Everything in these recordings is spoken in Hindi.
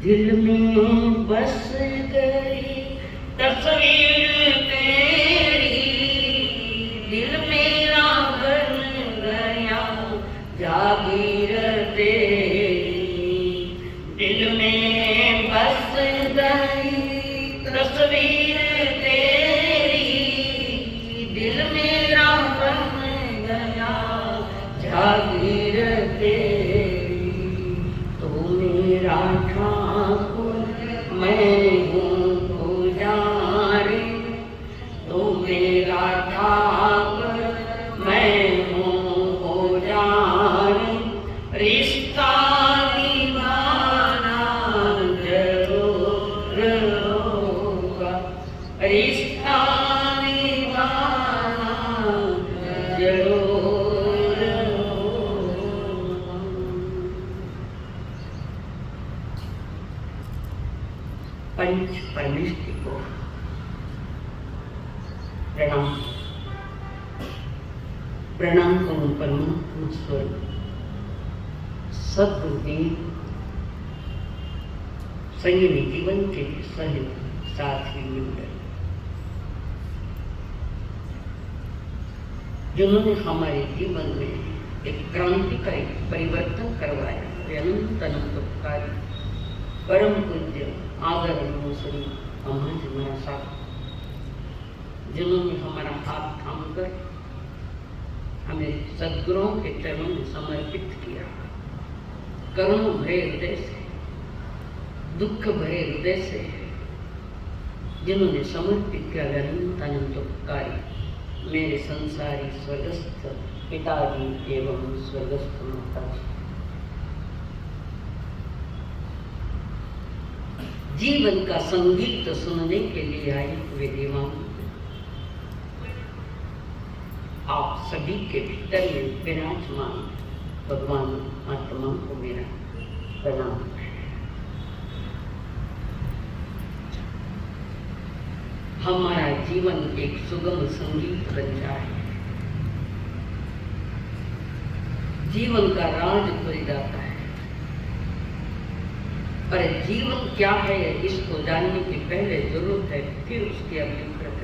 दिल में बस गई तस्वीर तेरी, दिल मेरा बन गया जागीर तेरी, दिल में बस गई तस्वीर तेरी, दिल मेरा बन गया जागीर तेरी। तो मेरा ठाकुर मैं हूँ पुजारी, तो मेरा ठाकुर मैं हूँ पुजारी, रिश्ता निभाना जरूर होगा, रिश्ता निभाना जरूर होगा। पंच परमेष्टि को प्रणाम। प्रणाम करूं परमात्मा स्वरूप सद्गुरुदेव, संयमी जीवन के सहित साथी मिलकर, जिन्होंने हमारे जीवन में एक क्रांतिकारी परिवर्तन करवाया। अनंत अनंत उपकारी परम पूज्य आदरणीय श्री महाराज महाराज साहब, जिन्होंने हमारा हाथ थामकर हमें सद्गुरुओं के चरणों में समर्पित किया। करुण भरे हृदय से, दुख भरे हृदय से जिन्होंने समर्पित किया। अनंत अनंत उपकारी मेरे संसारी स्वर्गस्थ पिताजी एवं स्वर्गस्थ माताजी, जीवन का संगीत सुनने के लिए आए हुए देवाओं, आप सभी के भीतर में विराजमान भगवान आत्मा को मेरा प्रणाम। हमारा जीवन एक सुगम संगीत बन जाए, जीवन का राज खुल जाता है। पर जीवन क्या है इसको जानने की पहले जरूरत है फिर उसकी अभिव्यक्ति।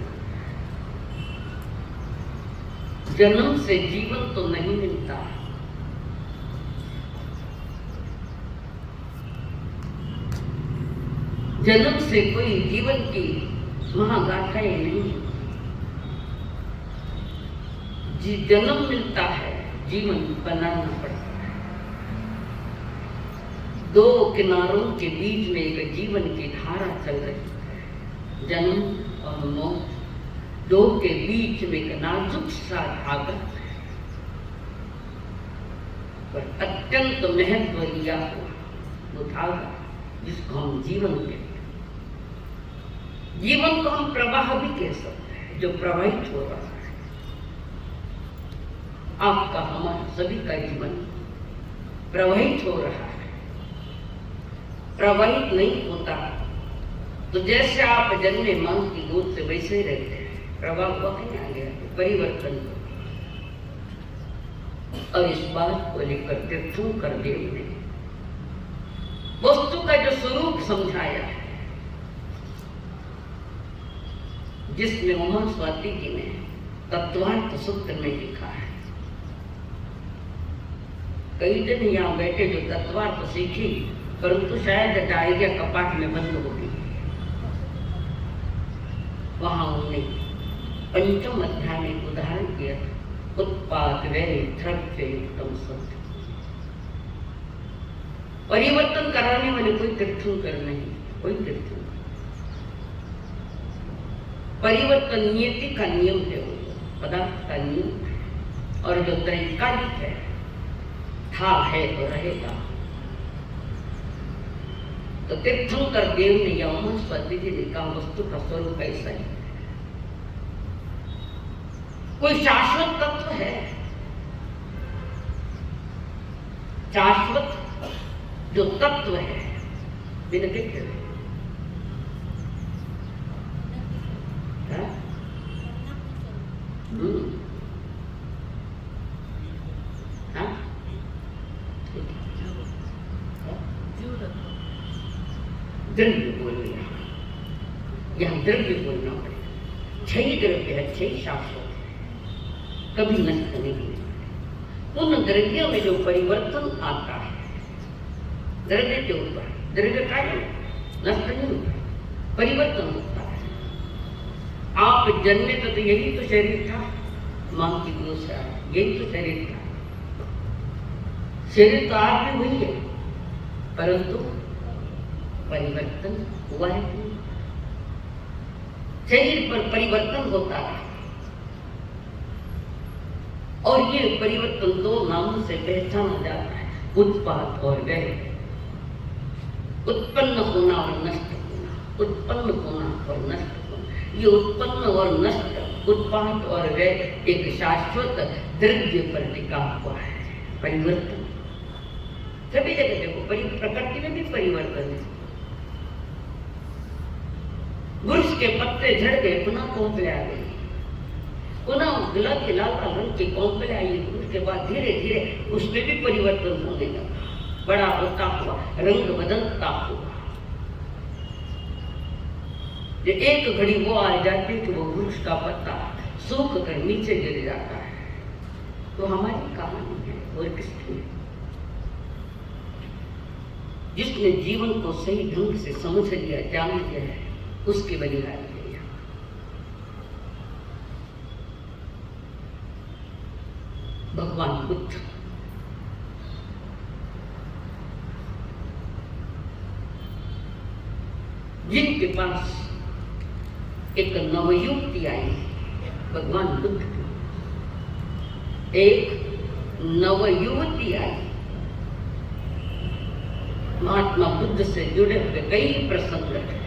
जन्म से जीवन तो नहीं मिलता, जन्म से कोई जीवन की महागाथाएं नहीं। जन्म मिलता है, जीवन बनाना पड़ता है। दो किनारों के बीच में एक जीवन की धारा चल रही है, जन्म और मौत, दो के बीच में एक नाजुक सा धागा है, पर अत्यंत महत्व लिया हुआ वो धागा जिसको हम जीवन कहते हैं। जीवन को हम प्रवाह भी कह सकते हैं, जो प्रवाहित हो रहा है। आपका हमारा सभी का जीवन प्रवाहित हो रहा है। प्रवाहित नहीं होता तो जैसे आप जन्मे मां की गोद से वैसे ही रहते हैं, प्रवाह हुआ कहीं आ गया, परिवर्तन। और इस बात को लेकर तीर्थंकर देव ने वस्तु का जो स्वरूप समझाया है, जिसमें उमा स्वाति जी ने तत्वार्थ सूत्र में लिखा है। कई दिन यहाँ बैठे जो तत्वार्थ सीखी, परंतु शायद डायरिया कपाट में बंद हो गई। वहां उन्होंने पंचम अध्याय में उदाहरण किया था, उत्पाद वैरी द्रव्य युक्तम सत्य। परिवर्तन कराने वाले कोई तीर्थंकर नहीं, कोई तीर्थंकर। परिवर्तन नियति का नियम है, वो पदार्थ का नियम है, और जो त्रैकालिक है, था है तो रहेगा। तो तीर्थंकर देव ने या उमा स्वाति जी ने कहा वस्तु का स्वरूप ऐसा ही, कोई शाश्वत तत्व है, शाश्वत जो तत्व है बिना देखे द्रव्य बोल लिया, यहाँ द्रव्य बोलना पड़ेगा। छही द्रव्य है, छही शाश्वत है, कभी नष्ट नहीं होगा। उन द्रव्यों में जो परिवर्तन आता है द्रव्य के ऊपर, द्रव्य का नष्ट नहीं होता, परिवर्तन होता है। आप जन्मे तो यही तो शरीर था, मां की गोद से आया, यही तो शरीर था। शरीर तो आज भी वही है, परंतु परिवर्तन हुआ है। शरीर पर परिवर्तन होता है और ये परिवर्तन दो नामों से पहचाना जाता है, उत्पाद और व्यय। उत्पन्न होना और नष्ट होना, उत्पन्न होना और नष्ट होना। ये उत्पन्न और नष्ट, उत्पाद और व्यय एक शाश्वत द्रव्य पर टिका हुआ है। परिवर्तन सभी जगह देखो, प्रकृति में भी परिवर्तन है। वृक्ष के पत्ते झड़ गए, पुनः कोंपले आ गई, पुनः गुलाबी लाल रंग की कोंपले आई। उसके बाद धीरे धीरे उसमें भी परिवर्तन होने लगा, बड़ा होता हुआ, रंग बदलता हुआ। जो एक घड़ी वो आ जाती है कि वो वृक्ष का पत्ता सूख कर नीचे गिर जाता है। तो हमारी कहानी है और किसकी? जिसने जीवन को सही ढंग से समझ लिया, जान लिया है, उसकी बलिहारी है। भगवान बुद्ध जिनके पास एक नवयुक्ति आई, भगवान बुद्ध की एक नवयुवती आई। महात्मा बुद्ध से जुड़े हुए कई प्रसंग हैं,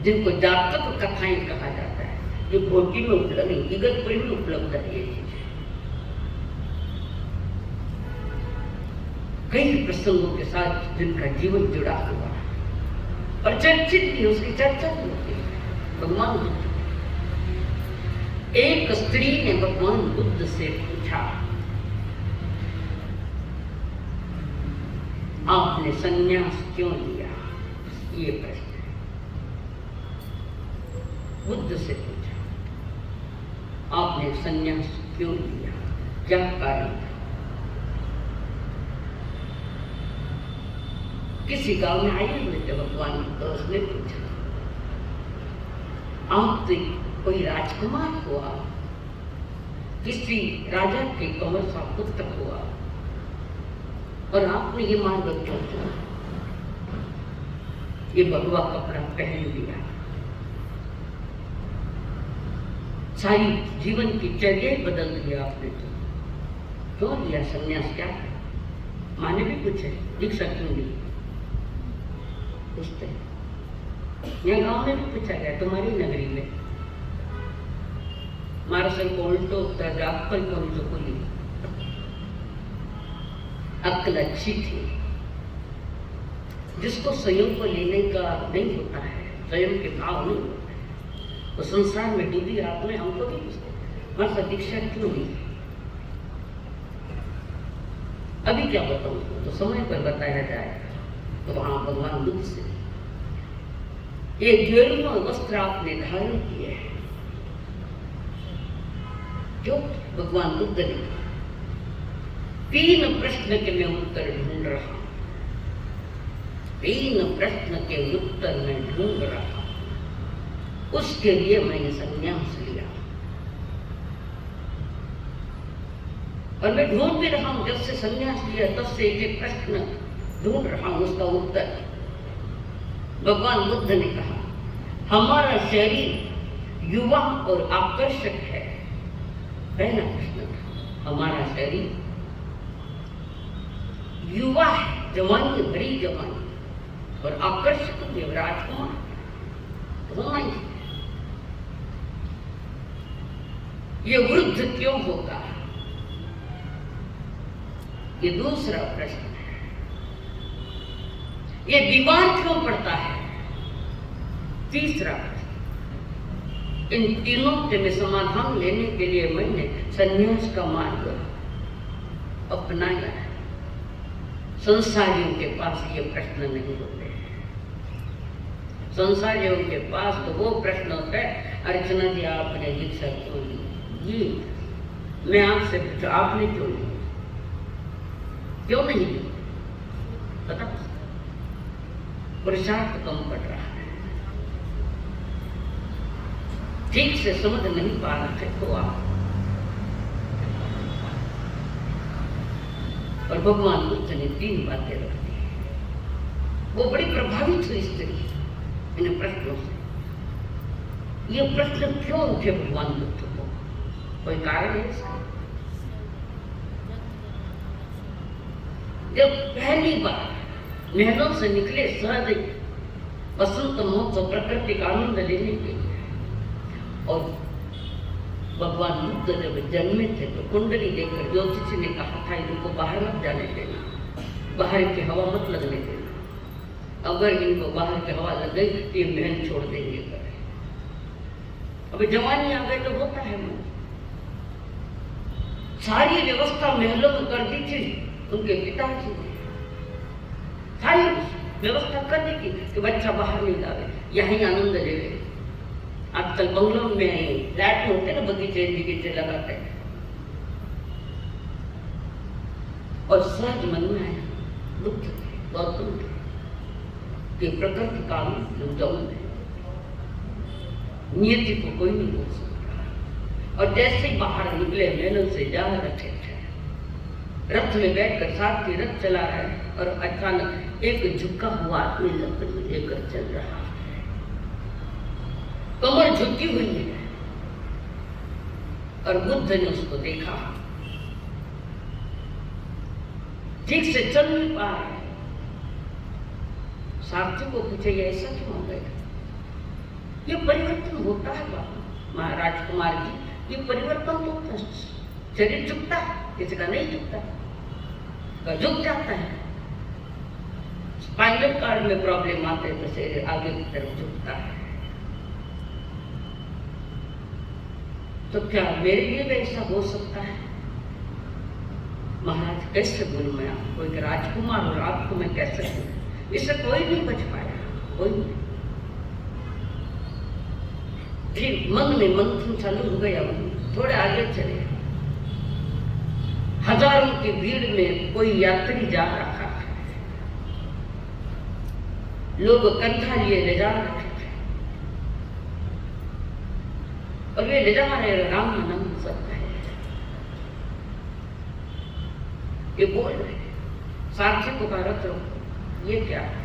जिनको जातक कथाएं कहा जाता है। ये भोटी में उपलब्ध नहीं, इगतपुरी में उपलब्ध है ये चीज। कई प्रसंगों के साथ जिनका जीवन जुड़ा हुआ और चर्चित भी, उसकी चर्चा भी होती है। भगवान बुद्ध, एक स्त्री ने भगवान बुद्ध से पूछा, आपने संन्यास क्यों लिया? ये प्रश्न है। बुद्ध से पूछा, आपने संन्यास क्यों लिया, क्या कारण था? किसी गांव में आए हुए थे भगवान, तो उसने पूछा, आप तो कोई राजकुमार हुआ, किसी राजा के कंवर सा पुत्र हुआ, और आपने ये मार्ग क्यों चुना? ये भगवा कपड़ा पहन लिया, सारी जीवन की चर्या बदल दिया आपने, तो क्यों लिया संन्यास? क्या माने भी पूछे, दीक्षा क्यों ली? पूछते यहाँ गांव में भी पूछा गया, तुम्हारी नगरी में मारसल को उल्टो अक्कल को उल्टो को ली। अक्ल अच्छी थी, जिसको स्वयं को लेने का नहीं होता है, स्वयं के भाव नहीं होता है, तो संसार में डूबी आपने हमको भी पूछते मारसल दीक्षा क्यों ली? अभी क्या बताऊं, तो समय पर बताया जाएगा। तो वहां भगवान बुद्ध से ये गेरुआ वस्त्र आपने धारण किए हैं, क्यों? भगवान बुद्ध ने 3 प्रश्न के मैं उत्तर ढूंढ रहा हूं, 3 प्रश्न के उत्तर में ढूंढ रहा हूं, उसके लिए मैंने संन्यास लिया। और मैं ढूंढ भी रहा हूं, जब से संन्यास लिया तब से एक प्रश्न ढूंढ रहा हूं उसका उत्तर। भगवान बुद्ध ने कहा, हमारा शरीर युवा और आकर्षक है। पहला प्रश्न था, हमारा शरीर युवा है, जवानी, भरी जवानी, और आकर्षक राजकुमार होना ही, ये वृद्ध क्यों होगा? ये दूसरा प्रश्न है। ये बीमार क्यों पड़ता है? तीसरा प्रश्न। इन तीनों के में समाधान लेने के लिए मैंने संन्यास का मार्ग अपनाया है। संसारियों के पास ये प्रश्न नहीं होते। संसारियों के पास तो वो प्रश्न होता है, अर्चना जी आपने दीक्षा क्यों ली? ये मैं आपसे पूछा, आपने क्यों ली? क्यों नहीं ली? पता पुरुषार्थ कम पड़ रहा है, ठीक से समझ नहीं पा रहे तो आप। और भगवान बुद्ध ने 3 बातें रख दी। वो बड़ी प्रभावित हुई स्त्री इन प्रश्नों से। ये प्रश्न क्यों उठे भगवान बुद्ध को? कोई कारण है इसका? जब पहली बार महलों से निकले सहज वसंत महोत्सव प्रकृति का आनंद लेने के लिए, और भगवान बुद्ध जब जन्मे थे तो कुंडली देखकर ज्योतिषी ने कहा था इनको बाहर मत जाने देना, बाहर की हवा मत लगने देना, अगर इनको बाहर की हवा लग गई तो ये महल छोड़ देंगे। अभी जवानी आ गई तो होता है मन। सारी व्यवस्था महलों में कर दी थी उनके पिताजी ने, सारी व्यवस्था कर दी थी कि बच्चा बाहर नहीं जावे, यहीं आनंद लेवे। आजकल बंगलों में फ्लैट में होते ना, बगीचे बगीचे लगाते हैं। और सहज मन में आया बुद्ध के, गौतम के प्रकृति काल जौन है, नियति को कोई नहीं बोल सकता। और जैसे ही बाहर निकले महलों से जा रहे थे, रथ में बैठकर सारथी रथ चला रहा है और अचानक एक झुका हुआ आदमी लकड़ी लेकर चल रहा है, कमर झुकी हुई है। और बुद्ध ने उसको देखा, ठीक से चल नहीं पा रहा है। सारथी को पूछे ये ऐसा क्यों हो गया? ये परिवर्तन होता है बाबा महाराज कुमार जी, ये परिवर्तन होता है। शरीर झुकता है, किसी का नहीं झुकता, झुक जाता है। स्पाइनल कार्ड में प्रॉब्लम आते हैं तो शरीर आगे की तरफ झुकता है। तो क्या मेरे लिए भी ऐसा हो सकता है? महाराज कैसे बोलूं मैं आपको, एक राजकुमार और आपको मैं कैसे बोलूं? इससे कोई नहीं बच पाया, कोई नहीं। फिर मन में मंथन चालू हो गया। थोड़े आगे चले, हजारों की भीड़ में कोई यात्री जा रहा है, लोग कंधा लिए ले जा रहे थे और वे ले जा रहे राम नाम सकता है। ये बोल रहे सारथी को भारत रोको, ये क्या है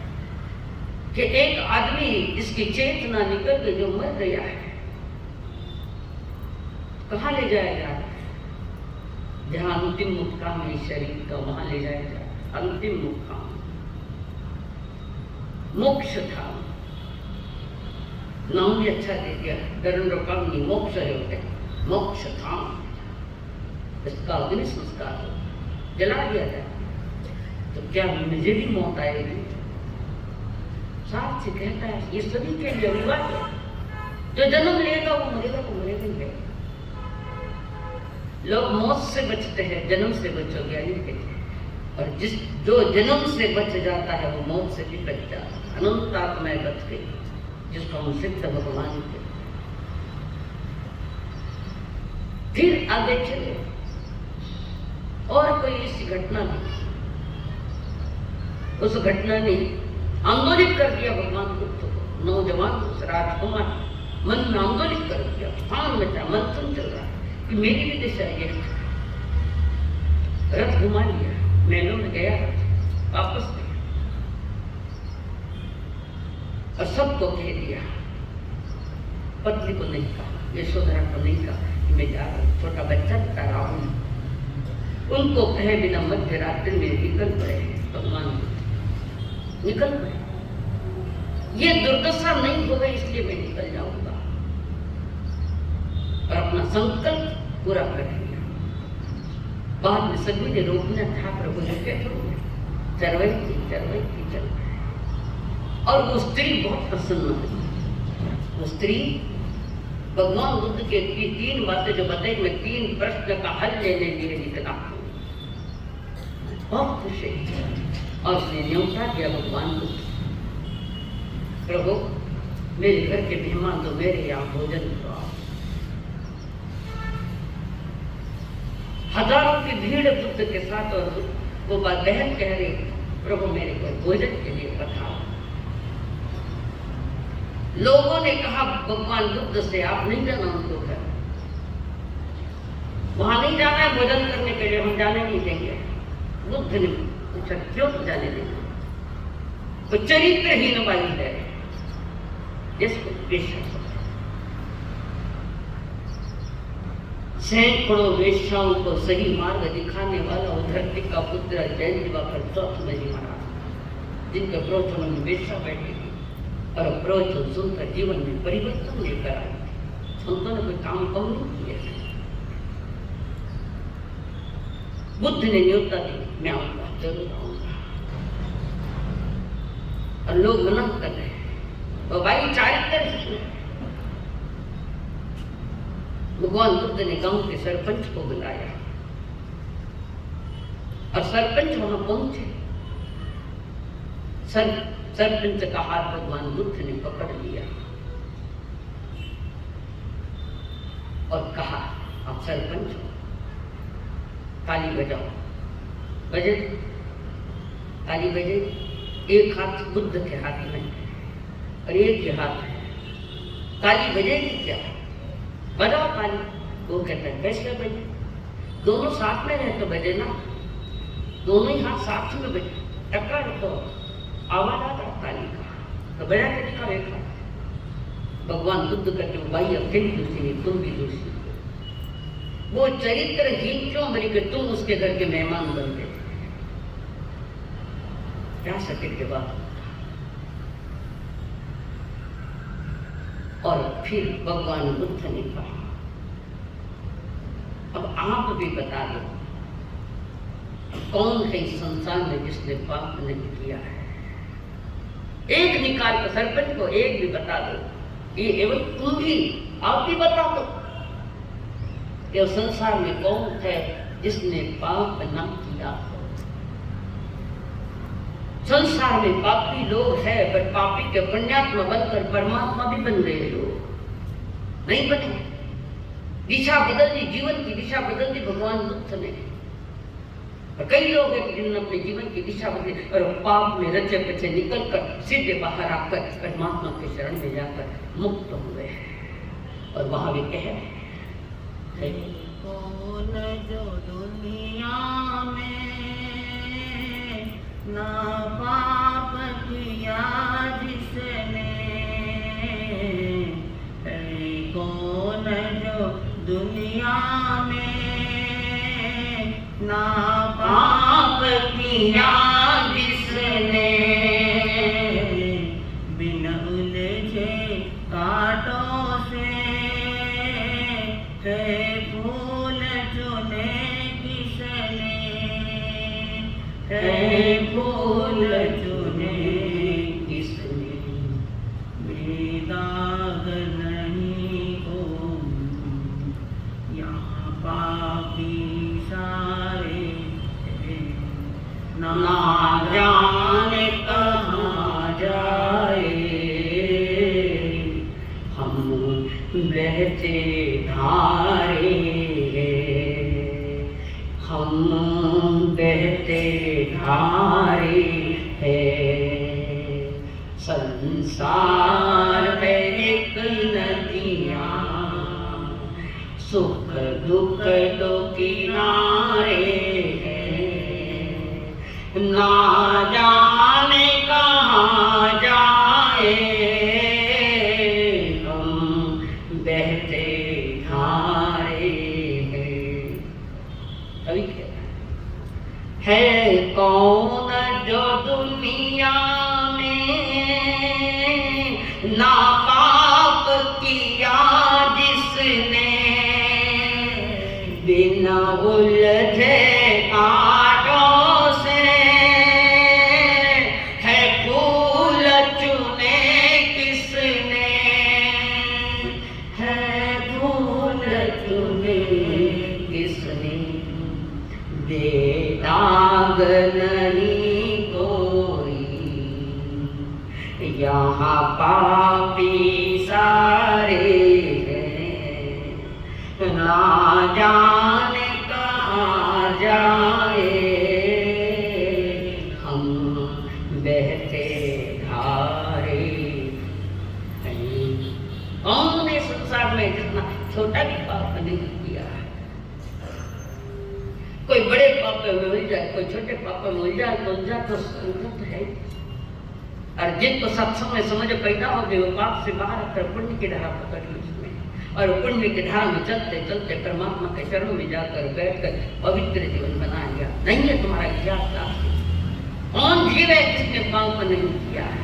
कि एक आदमी जिसकी चेतना निकल के जो मर गया है, कहाँ ले जाया जा रहा है? जहां अंतिम मुक्काम है शरीर का, वहां ले जाया जा रहा है। अंतिम मुक्काम मोक्ष धाम, नाम भी अच्छा दे दिया, दरंड काम नहीं, मोक्ष होते, मोक्ष धाम। इसका अग्नि संस्कार हो, जला दिया जाए तो क्या मुझे भी मौत आएगी? साथ से कहता है ये सभी के लिए अनिवार्य है, जो जन्म लेगा वो मरेगा, वो मरेगा नहीं। लोग मौत से बचते हैं, जन्म से बचोगे नहीं कहते। और जो जन्म से बच जाता है वो मौत से भी बच जाता है। अनंतात्माएं बच गई, जिसको हम सिद्ध भगवान के। फिर आगे चले, और कोई ऐसी घटना नहीं, उस घटना ने आंदोलित कर दिया भगवान बुद्ध को। नौजवान राजकुमार मन में आंदोलित कर दिया, स्थान में था, मंथन चल रहा है कि मेरी भी दिशा ये। रथ घुमा लिया, महलों में गया, वापस गया और सबको कह दिया। पत्नी को नहीं कहा, यशोधरा को नहीं कहा कि मैं जा रहा हूं, छोटा बच्चा बता रहा हूं। उनको कहे बिना मध्य रात्रि में निकल पड़े भगवान, निकल पड़े। ये दुर्दशा नहीं हो गई इसलिए मैं निकल जाऊंगा, और अपना संकल्प पूरा कर लिया। बाद में सभी ने रोकना था, प्रभु ने चरवई थी। और वो स्त्री बहुत प्रसन्न हुई। वो स्त्री भगवान बुद्ध के 3 बातें जो बताई, मैं 3 प्रश्न का हल लेने लिए निकला, बहुत खुश है। और उसने न्योता दिया भगवान बुद्ध, प्रभु मेरे घर के मेहमान तो मेरे यहाँ भोजन करो। हजारों की भीड़ बुद्ध के साथ, और वो बहन कह रही प्रभु मेरे को भोजन के लिए पठाओ। लोगों ने कहा भगवान बुद्ध से आप नहीं जाना उनको घर, वहां नहीं जाना है भोजन करने के लिए, हम जाने नहीं देंगे। बुद्ध ने पूछा क्यों तो जाने देंगे? वो चरित्रहीन वाली है जिसको पेशा सैकड़ों वेश्याओं को सही मार्ग दिखाने वाला वो धरती का पुत्र जैन दिवाकर चौथ में जी महाराज, जिनके प्रवचनों में वेश्या बैठी थी और प्रवचन सुनकर जीवन में परिवर्तन लेकर आई। संतों ने कोई काम कम नहीं किया। बुद्ध ने न्योता दी, मैं आऊंगा, जरूर आऊंगा। और लोग मना कर रहे हैं, वो भाई चारित्र। भगवान बुद्ध ने गांव के सरपंच को बुलाया और सरपंच वहां पहुंचे। सरपंच का हाथ भगवान बुद्ध ने पकड़ लिया और कहा आप सरपंच हो, ताली बजाओ। बजे ताली बजे, एक हाथ बुद्ध के हाथ में और एक के हाथ में। ताली बजेगी क्या? बजाओ ताली। वो कहते हैं कैसे बजे? दोनों साथ में रहे तो बजे ना, दोनों ही हाथ साथ में बजे, टक्कर रखो, आवाज आता ताली का, तो बजा के दिखा एक हाथ। भगवान बुद्ध कहते हैं भाई अकेली दूसरी नहीं, तुम भी दूसरी। वो चरित्रहीन क्यों बनी कि तुम उसके घर के मेहमान बन गए? क्या सके के बाद। और फिर भगवान बुद्ध ने कहा अब आप भी बता दो कौन है इस संसार में जिसने पाप नहीं किया है? एक निकाल कर सरपंच को एक भी बता दो, ये एवं तुम भी आप भी बता दो कि संसार में कौन है जिसने पाप न किया हो। संसार में पापी लोग हैं, पर पापी के पुण्यात्मा बनकर परमात्मा भी बन गए लोग नहीं बने। दिशा बदल दी, जीवन की दिशा बदल दी भगवान बुद्ध ने। और कई लोग हैं जिन्होंने अपने जीवन की दिशा बदली और पाप में रचे पचे निकल कर सीधे बाहर आकर परमात्मा के शरण में जाकर मुक्त हुए हैं। और वहां भी कह रहे कौन जो दुनिया में ना पाप किया जिसने, कौन जो दुनिया में ना पाप किया जिसने, बिन उलझे कांटों से है फूल चुने किसने, है फूल चुने किसने, बेदाग नहीं हो यहाँ पापी सारे हैं, ना जाने कहाँ जाए हम बहते धारे, हम बहते धारे है। संसार है एक नदियाँ, सुख दुख दो किनारे हैं, ना जाने कहाँ जाए हम बहते धारे हैं। अभी क्या है कौन जो दुनिया में ना पाप किया जिसने, बिना उलझे कांटों से है फूल चुने किसने, है फूल चुने किसने, बेदाग नहीं को यहाँ पापी सारे हैं, ना जाने कहाँ जाए हम बहते धारे हैं। कौन ने संसार में जितना छोटा भी पाप नहीं किया है? कोई बड़े पाप में मिल जाए, कोई छोटे पाप में मिल जाए तो उलझा तो संगत है। और जिनको सत्संग में समझ पैदा हो गई वो पाप से बाहर आकर पुण्य की धारा पकड़ ली उसमें, और पुण्य की धारा में चलते चलते परमात्मा के चरणों में जाकर बैठकर पवित्र जीवन बना लिया। नहीं है तुम्हारा इतिहास। कौन जीव है जिसने पाप नहीं किया है?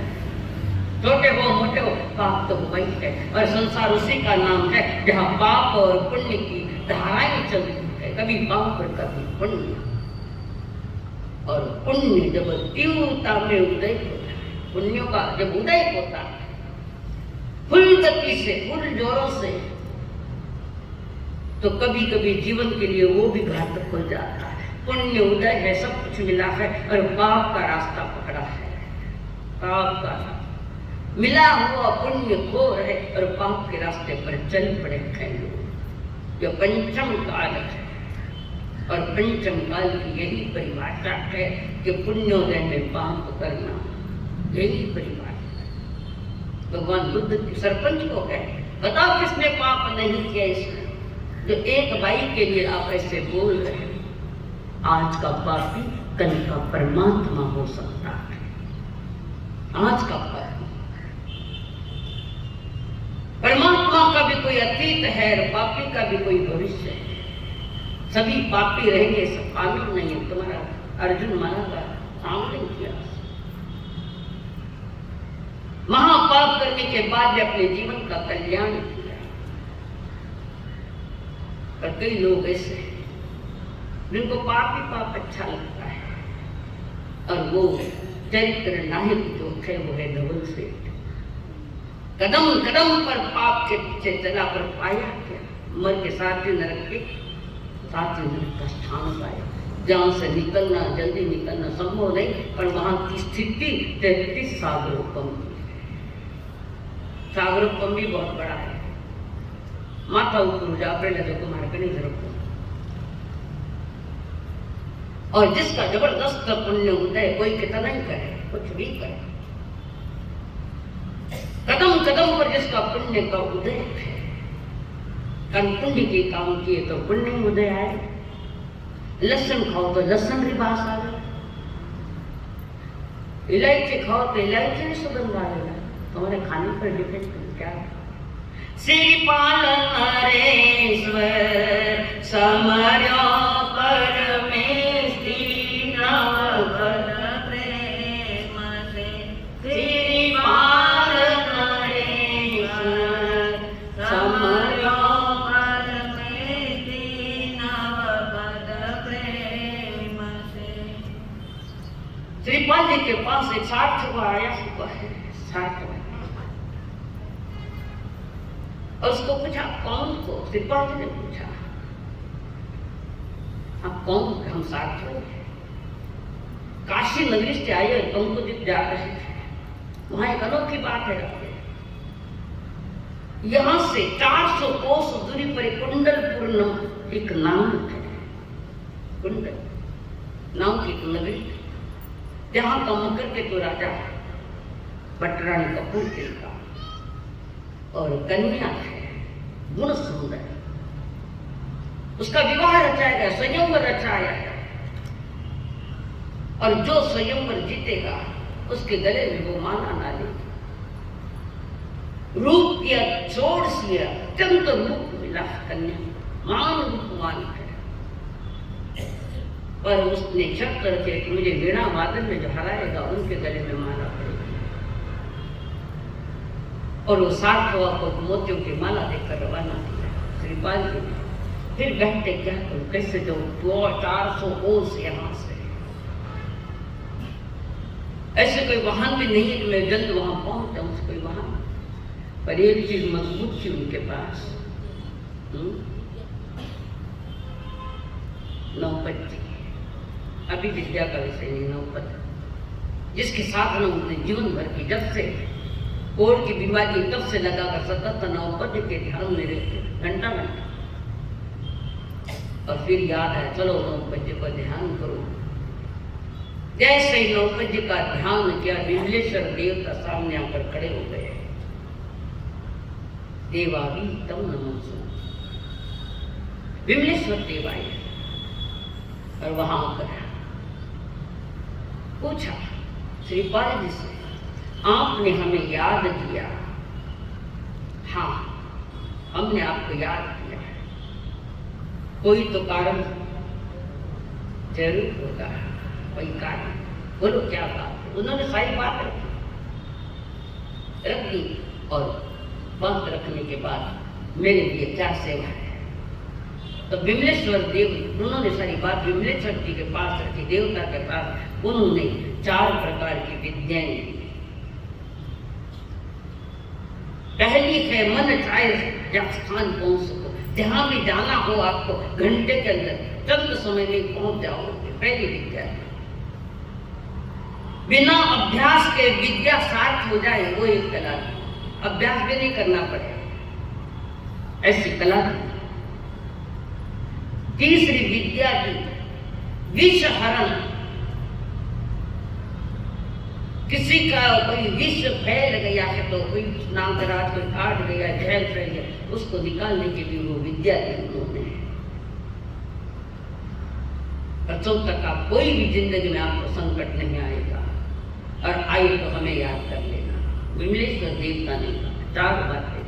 छोटे हो मोटे हो, पाप तो वही है। और संसार उसी का नाम है जहाँ पाप और पुण्य की धाराएं चलती है, कभी पाप और कभी पुण्य। और पुण्य जब तीव्रता में उदय होता है, पुण्यों का जब उदय होता है फुल गति से, फुल जोरों से, तो कभी कभी जीवन के लिए वो भी घातक हो जाता है। पुण्य उदय है, सब कुछ मिला है, और पाप का रास्ता पकड़ा है। पाप का मिला हुआ पुण्य खो रहे और पाप के रास्ते पर चल पड़े हैं लोग। जो पंचम काल है, और पंचम काल की यही परिभाषा है कि पुण्योदय में पाप करना, यही परिभाषा। भगवान बुद्ध की सरपंच को कहे, बताओ किसने पाप नहीं किया इसमें? जो एक भाई के लिए आप ऐसे बोल रहे हैं। आज का पापी कल का परमात्मा हो सकता है। आज का पापी परमात्मा का भी कोई अतीत है और पापी का भी कोई भविष्य है। सभी पापी रहेंगे, सब कानून नहीं है। तुम्हारा अर्जुन माना का सामने किया, महापाप करने के बाद भी अपने जीवन का कल्याण किया। पर कई लोग ऐसे हैं जिनको पाप ही पाप अच्छा लगता है, और वो चरित्र नायक जो है वो है धवल सेठ। कदम कदम पर पाप के पीछे चला, पर पाया क्या? मर के सातवें नरक के सातवें नरक का स्थान पाया, जहां से निकलना, जल्दी निकलना संभव नहीं, पर वहां की स्थिति 33 सागरोपम। सागरोपम भी बहुत बड़ा है। माथा ऊपर जा पहले तो तुम्हारे पे नहीं जरूरत। और जिसका जबरदस्त पुण्य उदय, कोई कितना ही करे, कुछ भी करे, कदम कदम पर जिसका पुण्य का उदय है, पुण्य के काम किए तो पुण्य उदय आए। लहसुन खाओ तो लहसुन की बात आ गई, इलायची खाओ तो इलायची की सुगंध आ गई। तुम्हारे खाने पर डिपेंड कर क्या है। श्रीपाल नरेश्वर समर्यो परमेष्टि नवपद प्रेम से। श्रीपाल नरेश्वर समर्यो परमेष्टि नवपद प्रेम से। श्रीपाल जी के पास एक 60 आया हुआ है, 60। और उसको पूछा कौन को? श्रीपाल जी ने पूछा आप कौन? हम साथ हैं, काशी नगरी से आए और तुमको दिख जा रहे थे। वहां एक अनोखी बात है, यहां से 400 कोस दूरी पर कुंडलपुर नाम एक नाम है। कुंडल नाम की एक नगरी, जहां का मकर के तो राजा पटरानी कपूर के का और कन्या है गुण सुंदर। उसका विवाह रचाएगा, संयमवर रचाया, और जो संयमवर जीतेगा उसके गले में वो माला ना लेगी। रूप किया छोड़ सिया, अत्यंत रूप मिला कन्या, मान रूपवान है। पर उसने शर्त रखे कि मुझे वीणा वादन में जो हराएगा उनके गले में माला पड़ेगी। और वो 60 को मोतियों की माला देकर रवाना किया श्रीपाल जी ने। फिर बैठते क्या करूं, कैसे जाऊं? 400 कोस यहाँ से, ऐसे कोई वाहन भी नहीं कि मैं जल्द वहां पहुंच जाऊं, कोई वाहन। पर एक चीज मजबूत थी उनके पास, नौपत थी। अभी विद्या का विषय नहीं, नौपत, जिसके साथ उन्होंने जीवन भर की, जब से कोढ़ की बीमारी तब से लगाकर सतत नवपद के ध्यान में रहते घंटा घंटा, और फिर याद है चलो नवपद्य का ध्यान करो। जैसे ही नवपद्य का ध्यान किया, विमलेश्वर देवता सामने आकर खड़े हो गए। देवावी तम नमो। विमलेश्वर देव आए और वहां आकर पूछा श्रीपाल जी से, आपने हमें याद किया? हाँ, हमने आपको याद किया। कोई तो कारण जरूर होगा, कोई कारण, बोलो क्या बात? उन्होंने सारी बात रख दी, और बात रखने के बाद मेरे लिए क्या सेवा है? तो विमलेश्वर देव, उन्होंने सारी बात विमलेश्वर जी के पास रखी, देवता के पास। उन्होंने 4 प्रकार की विद्याएं दी। पहली है मन चाहे जब स्थान पहुंच सको, जहां भी जाना हो आपको घंटे के अंदर चंद समय में पहुंच जाओगे। पहली विद्या, बिना अभ्यास के विद्या सार्थ हो जाए, वो एक कला थी। अभ्यास भी नहीं करना पड़े, ऐसी कला थी। तीसरी विद्या थी विष हरण। किसी का कोई विष फैल गया है तो कोई नागराज कोई काट गया, झैल रही है, उसको निकालने के लिए वो विद्या दी उन्होंने। चौथा का कोई भी जिंदगी में आपको संकट नहीं आएगा, और आए तो हमें याद कर लेना। विमलेश्वर देवता ने 4 बातें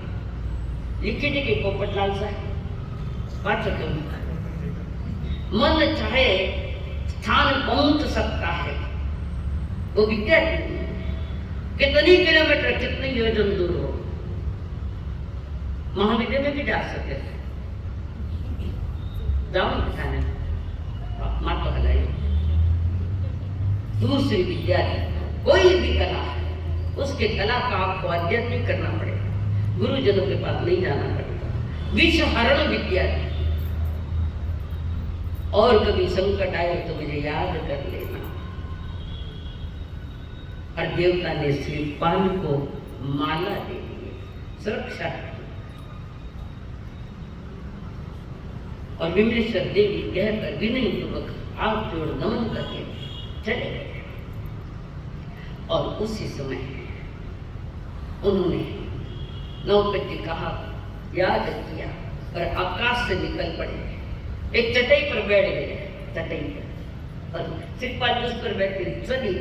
लिखी थी कि पोपटलाल साहब वाचक है। मन चाहे स्थान पहुंच सकता है, वो विद्या कितनी किलोमीटर, कितनी योजन दूर हो, महाविद्या में भी जा सकते थे। जाओ दिखाने, माँ तो हलाई। दूसरी विद्या, कोई भी कला है, उसके कला का आपको आध्यात्मिक करना पड़ेगा, गुरुजनों के पास नहीं जाना पड़ेगा। विष हरण विद्या, और कभी संकट आए तो मुझे याद कर लेना। और देवता ने श्रीपाल को माला दे दी, सुरक्षा। और विमलेश्वर देवी कहकर विनयपूर्वक हाथ जोड़ नमन करके चले गए। और उसी समय उन्होंने नवपद्य कहा, याद किया, और आकाश से निकल पड़े। एक चटाई पर बैठ गए, चटाई पर, और श्रीपाल उस पर बैठे चली।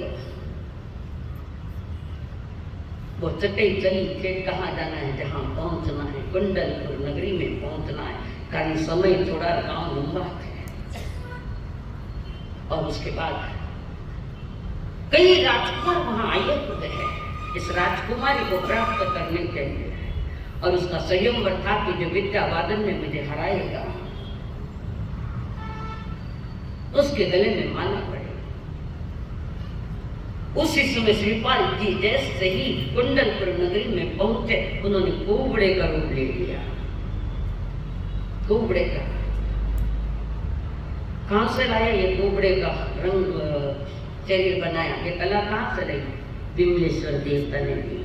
वो चटाई चली, फिर कहाँ जाना है, जहाँ पहुंचना है, कुंडलपुर नगरी में पहुंचना है। कारण समय थोड़ा काम लंबा है। और उसके बाद कई राजकुमार वहां आए हुए हैं इस राजकुमारी को प्राप्त करने के लिए, और उसका संयमवर था कि जो विद्यावादन में मुझे हराएगा उसके गले में माला पड़े। उसी समय श्रीपाल जी जैसे ही कुंडलपुर नगरी में पहुंचे, उन्होंने कुबड़े का रूप ले लिया। कुबड़े का कहां से लाया ये कुबड़े का रंग शरीर बनाया? ये कला कहां से रही? विमलेश्वर देवता ने दी।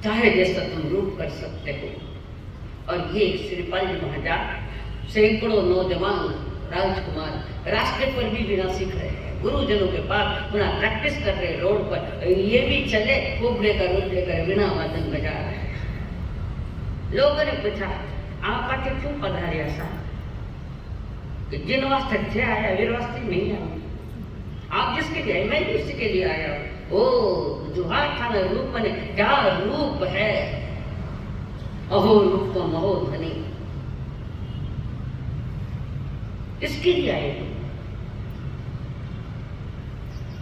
चाहे जैसा तुम रूप कर सकते हो। और ये श्रीपाल जी महाराज सैकड़ों नौजवान राजकुमार रास्ते पर भी वीणा सीख रहे हैं, गुरुजनों के पास वीणा प्रैक्टिस कर रहे हैं रोड पर। ये भी चले कुबड़े का रूप लेकर वीणा वादन बजा रहे हैं। लोगों ने पूछा, आप आके क्यों पधारे? ऐसा जिन वास्ते थे आया, वीर वास्ते नहीं आया। आप जिसके लिए आए, मैं भी उसी के लिए आया। ओ जुहार खाना रूप बने, क्या रूप है, अहो रूप तो महो धनी। इसके लिए आए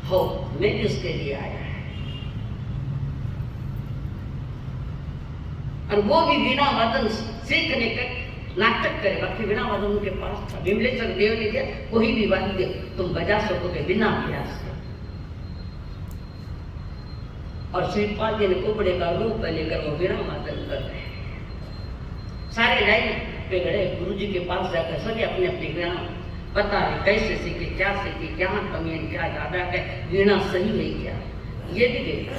हो, मैं भी उसके लिए आया है। और वो भी वीणा वादन सीखने का नाटक करे, बाकी वीणा वादन उनके पास था। विमलेश्वर देव ने दिया, कोई भी वाद्य तुम बजा सकोगे बिना अभ्यास के। और श्रीपाल जी ने कुबड़े का रूप लेकर वो वीणा वादन कर रहे हैं। सारे लाइन पे गए, गुरु जी के पास जाकर सभी अपने अपने वीणा पता है कैसे सीखे, क्या सीखे, क्या कमी है, क्या ज्यादा है, वीणा सही है क्या। ये भी देखा।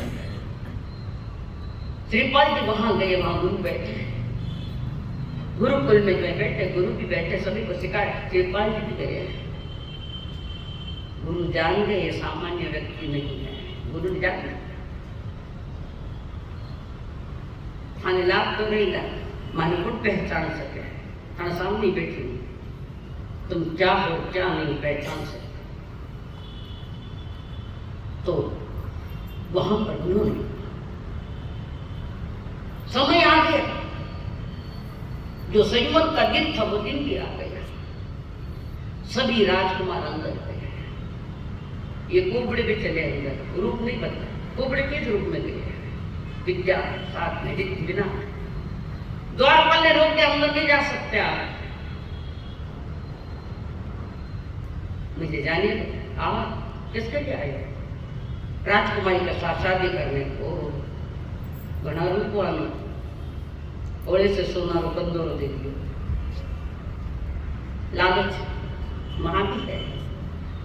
श्रीपाल जी वहां गए, वहां गुरु बैठे, गुरुकुल में जो बैठे, गुरु भी बैठे, सभी को सिखाए। श्रीपाल जी भी गए। गुरु जान गए ये सामान्य व्यक्ति नहीं है, गुरु जान गए थाने लाभ तो नहीं ला, माने खुद पहचान सके, थाने सामने बैठी तुम क्या हो क्या नहीं पहचान सकते। तो वहां पर उन्होंने समय आ गया, जो संयम का दिन था वो दिन भी आ गया। सभी राजकुमार अंदर गए, ये कुबड़े भी चले अंदर, रूप नहीं बदला, कुबड़े किस रूप में गए, विद्या साथ में बिना। द्वारपाल ने रोक दिया, अंदर नहीं जा सकते आप, मुझे जानिए किसके लिए आए? राजकुमारी का साथ शादी करने को घना रूप आना, ओले से सोना रो कंदोरो दे दियो, लालच महावीर है।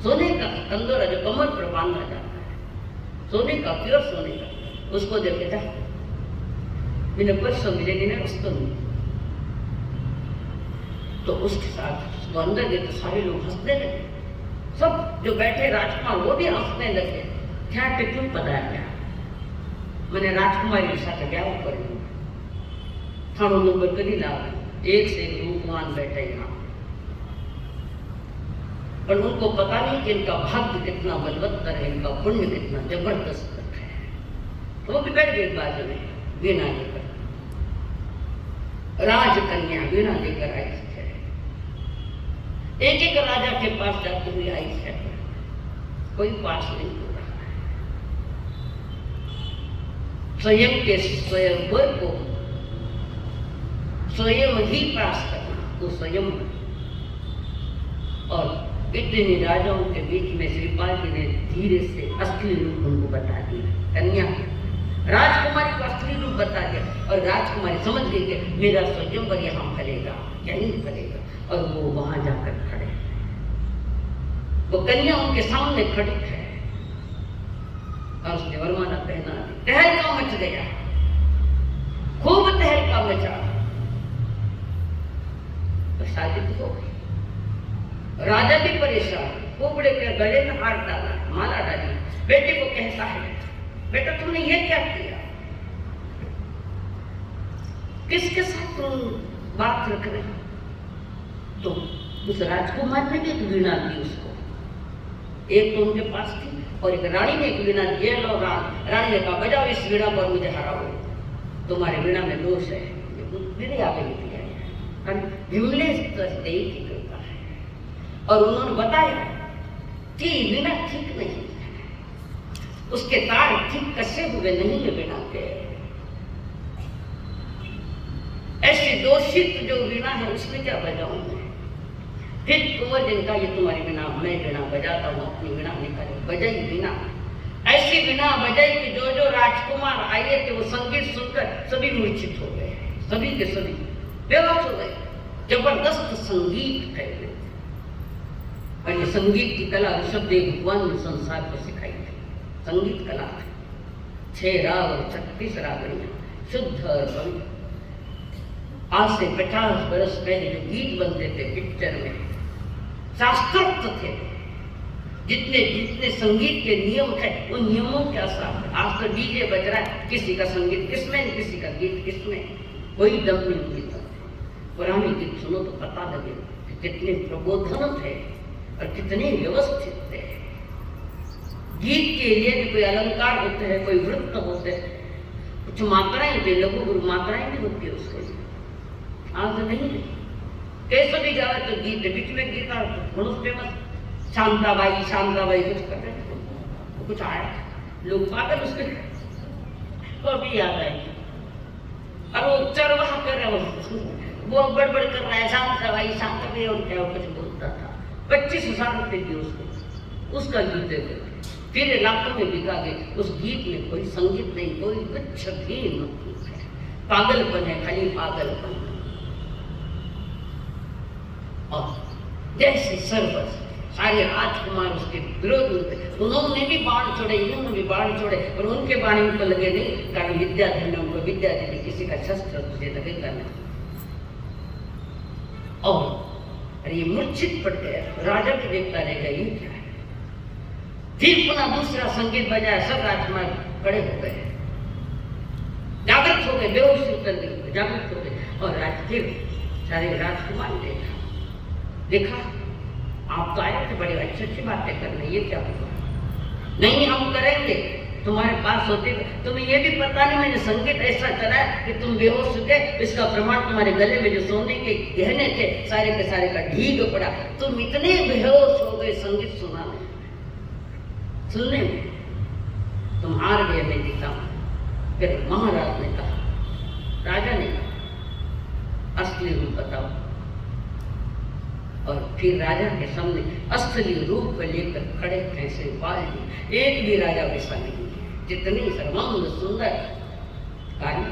सोने का कंदोरा जो कमर पर बांधा जाता है, सोने का, प्योर सोने का, उसको देखे था मैंने परसों मिलेगी ना उसको नहीं। तो उसके साथ वो अंदर गए तो सारे लोग हंसने लगे, सब जो बैठे राजकुमार वो भी हंसने लगे। क्या क्यों पता है क्या मैंने राजकुमारी के साथ ब्याह कर थानो नंबर कभी ला, एक से एक रूपवान बैठे यहाँ, पर उनको पता नहीं कि इनका भाग्य कितना बलवत्तर है, इनका पुण्य कितना जबरदस्त है। तो वो भी बैठ गए बाजू में वीणा लेकर, राजकन्या वीणा लेकर आई है, एक एक राजा के पास जाती हुई आई है, कोई पास नहीं हो रहा है। स्वयं के स्वयंवर को स्वयं ही प्राप्त करना, तो स्वयं। और इतने राजाओं के बीच में श्रीपाल जी ने धीरे से असली रूप उनको बता दिया, कन्या राजकुमारी को असली रूप बता दिया, और राजकुमारी समझ गई कि मेरा स्वयंवर यहाँ फलेगा, यहीं फलेगा, और वो वहां जाकर खड़े, वो कन्या उनके सामने खड़ी है, और उसने वरमाला पहना दी। तहलका मच गया, खूब तहलका मचा, तो शादी हो गई। राजा भी परेशान, कुबड़े के गले में हाथ डाला, माला डाली, बेटे को कहता है बेटा तुमने ये क्या किया, किसके साथ तुम बात रख रहे? तो उस राजकुमार ने भी एक वीणा दी उसको, एक तो उनके पास थी और एक रानी ने एक वीणा दी। लो रानी ने कहा बजाओ इस वीणा पर मुझे हराओ, तुम्हारे वीणा में दोष है। मेरे आगे नहीं दिया और उन्होंने बताया कि वीणा ठीक नहीं है, उसके तार ठीक कसे हुए नहीं है वीणा के, ऐसी दोषित जो वीणा है उसमें क्या बजाऊं मैं? फिर कुंवर जिनका ये तुम्हारी वीणा, मैं वीणा बजाता हूँ, अपनी वीणा निकाले, बजाई वीणा, ऐसी वीणा बजाई कि जो जो राजकुमार आए थे वो संगीत सुनकर सभी मूर्छित हो गए, सभी के सभी बेहोश हो गए। जबरदस्त संगीत है, और ये संगीत की कला ऋषभदेव भगवान ने संसार को सिखाई है। संगीत कला है 6 राग और 36 रागड़ियां, शुद्ध और पवित्र। आज से 50 बरस पहले जो गीत बनते थे पिक्चर में, शास्त्रोक्त थे, जितने जितने संगीत के नियम थे उन नियमों के साथ। आज तो डीजे बज रहा है, किसी का संगीत किसमें, किसी का गीत किसमें, कोई दम नहीं गीत। पुराने गीत सुनो तो पता लगे कितने प्रबोधन थे और कितने व्यवस्थित थे। गीत के लिए भी कोई अलंकार होते हैं, कोई वृत्त होते हैं, कुछ मात्राएं भी, लघु गुरु मात्राएं भी होती है उसके लिए। आज नहीं है, कैसे भी गावे तो गीत बीच में गीत फेमस, शांताबाई शांताबाई कुछ कर रहे तो कुछ आया, लोग पागल उसके तो भी याद आएगी। और वो चरवाह कर रहा है, वो बड़बड़ कर रहा है, शांताबाई और क्या कुछ बोलता था। 25 हजार रुपये दिए उसको, उसका गीत है, फिर इलाकों में बिका गए। उस गीत में कोई संगीत नहीं, कोई कुछ भी नहीं है, पागलपन है, खाली पागलपन। और जैसे सारे राजकुमार उसके विरोध में थे। उन्होंने भी बाण छोड़े, इन्होंने भी बाण छोड़े, और उनके बाण उनको लगे नहीं, कारण विद्याधर ने उनको विद्या दी थी, किसी का शस्त्र तुझे लगेगा नहीं। और ये मूर्छित पड़ गया, राजा भी देखता रहेगा ये क्या है। फिर पुनः दूसरा संगीत बजाया, सब राजकुमार खड़े हो गए, जागृत हो गए, बेहोश कर गए, जागृत हो गए। और फिर सारे राजकुमार देखा आप तो आए थे बड़ी अच्छी अच्छी बातें करने, ये क्या हुआ? नहीं हम करेंगे, तुम्हारे पास होते तुम्हें ये भी पता नहीं, मैंने संगीत ऐसा चला कि तुम बेहोश हो गए, इसका प्रमाण तुम्हारे गले में जो सोने के गहने थे सारे के सारे का ढीग पड़ा, तुम इतने बेहोश हो गए संगीत सुनने में, तुम हार गए, मैं जीता हूं। फिर महाराज ने कहा, राजा ने कहा असली रूप बताओ। और फिर राजा के सामने असली रूप लेकर खड़े थे शिवपाल जी। एक भी राजा वैसा नहीं है, जितनी सर्वांग सुंदर कारण,